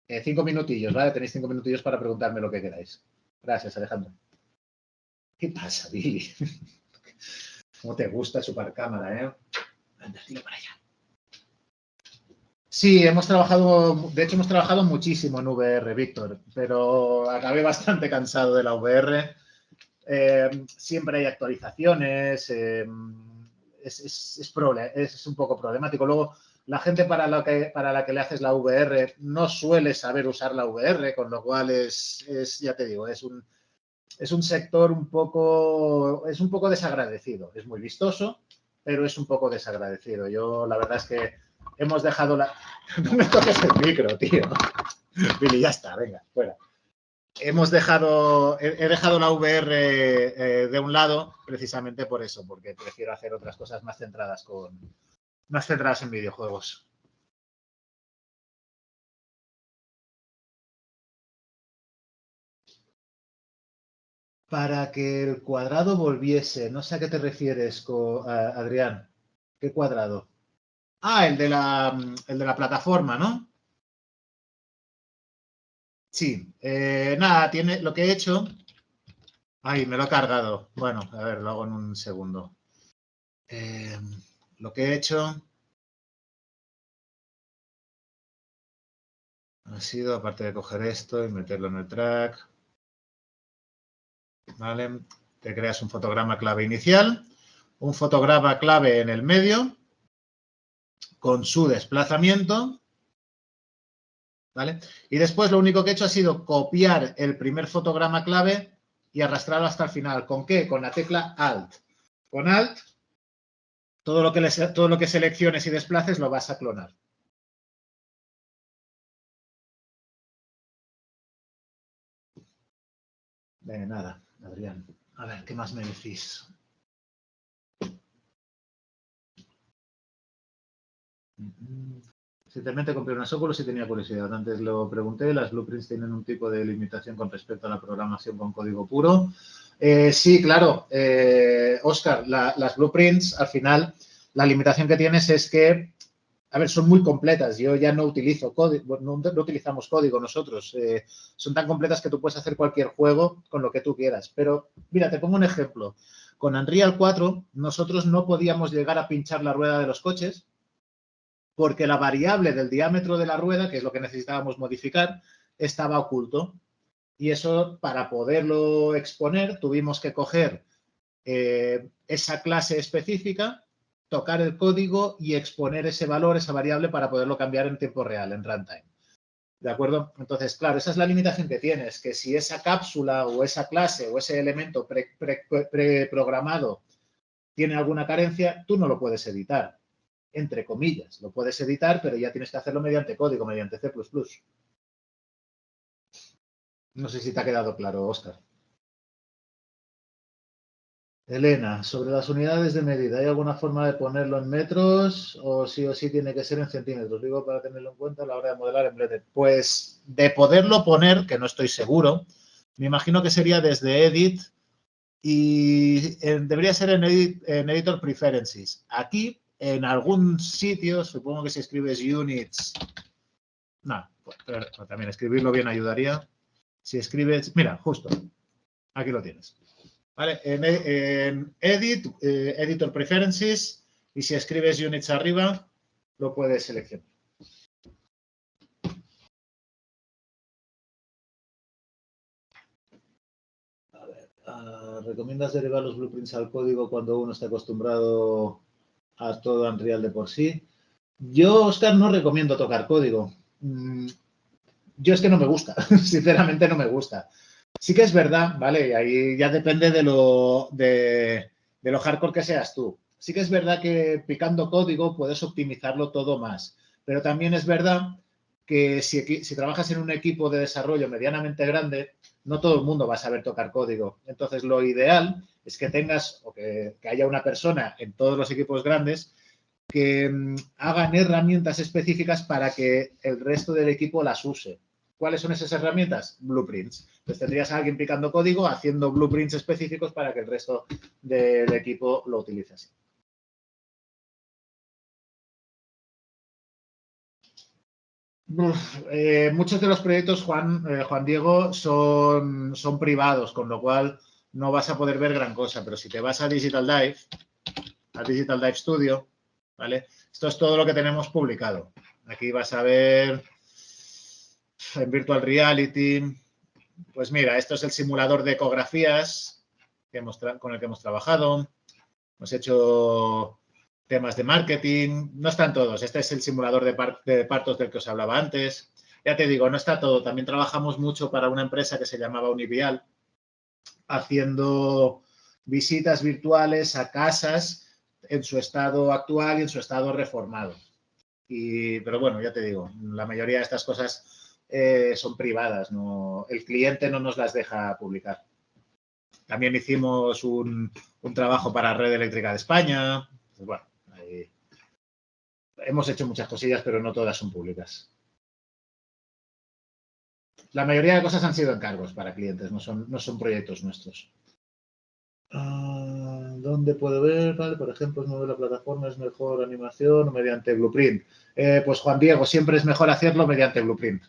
5 minutillos, ¿vale? Tenéis 5 minutillos para preguntarme lo que queráis. Gracias, Alejandro. ¿Qué pasa, Billy? ¿Cómo te gusta chupar cámara, eh? Anda, tira para allá. Sí, hemos trabajado, de hecho hemos trabajado muchísimo en VR, Víctor, pero acabé bastante cansado de la VR. Siempre hay actualizaciones, es un poco problemático. Luego, la gente para la que le haces la VR no suele saber usar la VR, con lo cual ya te digo, es un sector un poco desagradecido. Es muy vistoso, pero es un poco desagradecido. Yo, la verdad es que hemos dejado la... No me toques el micro, tío. Billy, ya está, venga, fuera. He dejado la VR de un lado precisamente por eso, porque prefiero hacer otras cosas más centradas en videojuegos. Para que el cuadrado volviese, no sé a qué te refieres, Adrián. ¿Qué cuadrado? Ah, el de la plataforma, ¿no? Sí. Nada, lo que he hecho... Ay, me lo he cargado. Bueno, a ver, lo hago en un segundo. Lo que he hecho ha sido, aparte de coger esto y meterlo en el track, ¿vale? Te creas un fotograma clave inicial, un fotograma clave en el medio, con su desplazamiento, ¿vale? Y después lo único que he hecho ha sido copiar el primer fotograma clave y arrastrarlo hasta el final. ¿Con qué? Con la tecla Alt. Con Alt, todo lo que selecciones y desplaces lo vas a clonar. De nada, Adrián. A ver, ¿qué más me decís? Recientemente compré unas Oculus y tenía curiosidad. Antes lo pregunté, las Blueprints tienen un tipo de limitación con respecto a la programación con código puro. Sí, claro, Óscar, las Blueprints, al final, la limitación que tienes es que, a ver, son muy completas. Yo ya no utilizo código, no utilizamos código nosotros. Son tan completas que tú puedes hacer cualquier juego con lo que tú quieras. Pero, mira, te pongo un ejemplo. Con Unreal 4, nosotros no podíamos llegar a pinchar la rueda de los coches porque la variable del diámetro de la rueda, que es lo que necesitábamos modificar, estaba oculto. Y eso, para poderlo exponer, tuvimos que coger esa clase específica, tocar el código y exponer ese valor, esa variable, para poderlo cambiar en tiempo real, en runtime. ¿De acuerdo? Entonces, claro, esa es la limitación que tienes, que si esa cápsula o esa clase o ese elemento preprogramado tiene alguna carencia, tú no lo puedes editar. Entre comillas, lo puedes editar, pero ya tienes que hacerlo mediante código, mediante C++. No sé si te ha quedado claro, Óscar. Elena, sobre las unidades de medida, ¿hay alguna forma de ponerlo en metros o sí tiene que ser en centímetros? Digo, para tenerlo en cuenta a la hora de modelar en Blender. Pues de poderlo poner, que no estoy seguro, me imagino que sería desde Edit y debería ser en Editor Preferences. Aquí, en algún sitio, supongo que si escribes Units, no, pero también escribirlo bien ayudaría. Si escribes, mira, justo, aquí lo tienes. ¿Vale? En Edit, Editor Preferences, y si escribes Units arriba, lo puedes seleccionar. ¿Recomiendas derivar los blueprints al código cuando uno está acostumbrado a todo Unreal de por sí? Yo, Oscar, no recomiendo tocar código. Yo es que no me gusta, sinceramente no me gusta. Sí que es verdad, ¿vale? Ahí ya depende de lo hardcore que seas tú. Sí que es verdad que picando código puedes optimizarlo todo más, pero también es verdad que si trabajas en un equipo de desarrollo medianamente grande, no todo el mundo va a saber tocar código. Entonces, lo ideal es que tengas o que haya una persona en todos los equipos grandes que hagan herramientas específicas para que el resto del equipo las use. ¿Cuáles son esas herramientas? Blueprints. Entonces tendrías a alguien picando código, haciendo blueprints específicos para que el resto del equipo lo utilice así. Muchos de los proyectos, Juan Diego, son privados, con lo cual no vas a poder ver gran cosa. Pero si te vas a Digital Dive Studio, ¿vale? Esto es todo lo que tenemos publicado. Aquí vas a ver en Virtual Reality. Pues mira, esto es el simulador de ecografías con el que hemos trabajado. Hemos hecho temas de marketing. No están todos. Este es el simulador de partos del que os hablaba antes. Ya te digo, no está todo. También trabajamos mucho para una empresa que se llamaba Univial, haciendo visitas virtuales a casas en su estado actual y en su estado reformado. Pero bueno, ya te digo, la mayoría de estas cosas son privadas, ¿no? El cliente no nos las deja publicar. También hicimos un trabajo para Red Eléctrica de España. Pues bueno, hemos hecho muchas cosillas, pero no todas son públicas. La mayoría de cosas han sido encargos para clientes, no son proyectos nuestros. ¿Dónde puedo ver? Vale, por ejemplo, es la plataforma, es mejor animación o mediante Blueprint. Pues Juan Diego, siempre es mejor hacerlo mediante Blueprint.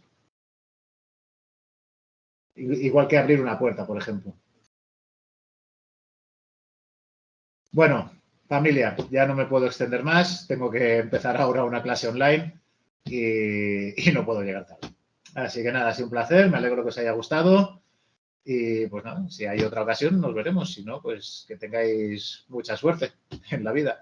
Igual que abrir una puerta, por ejemplo. Bueno, familia, ya no me puedo extender más. Tengo que empezar ahora una clase online y no puedo llegar tarde. Así que nada, ha sido un placer. Me alegro que os haya gustado. Y pues nada, si hay otra ocasión nos veremos. Si no, pues que tengáis mucha suerte en la vida.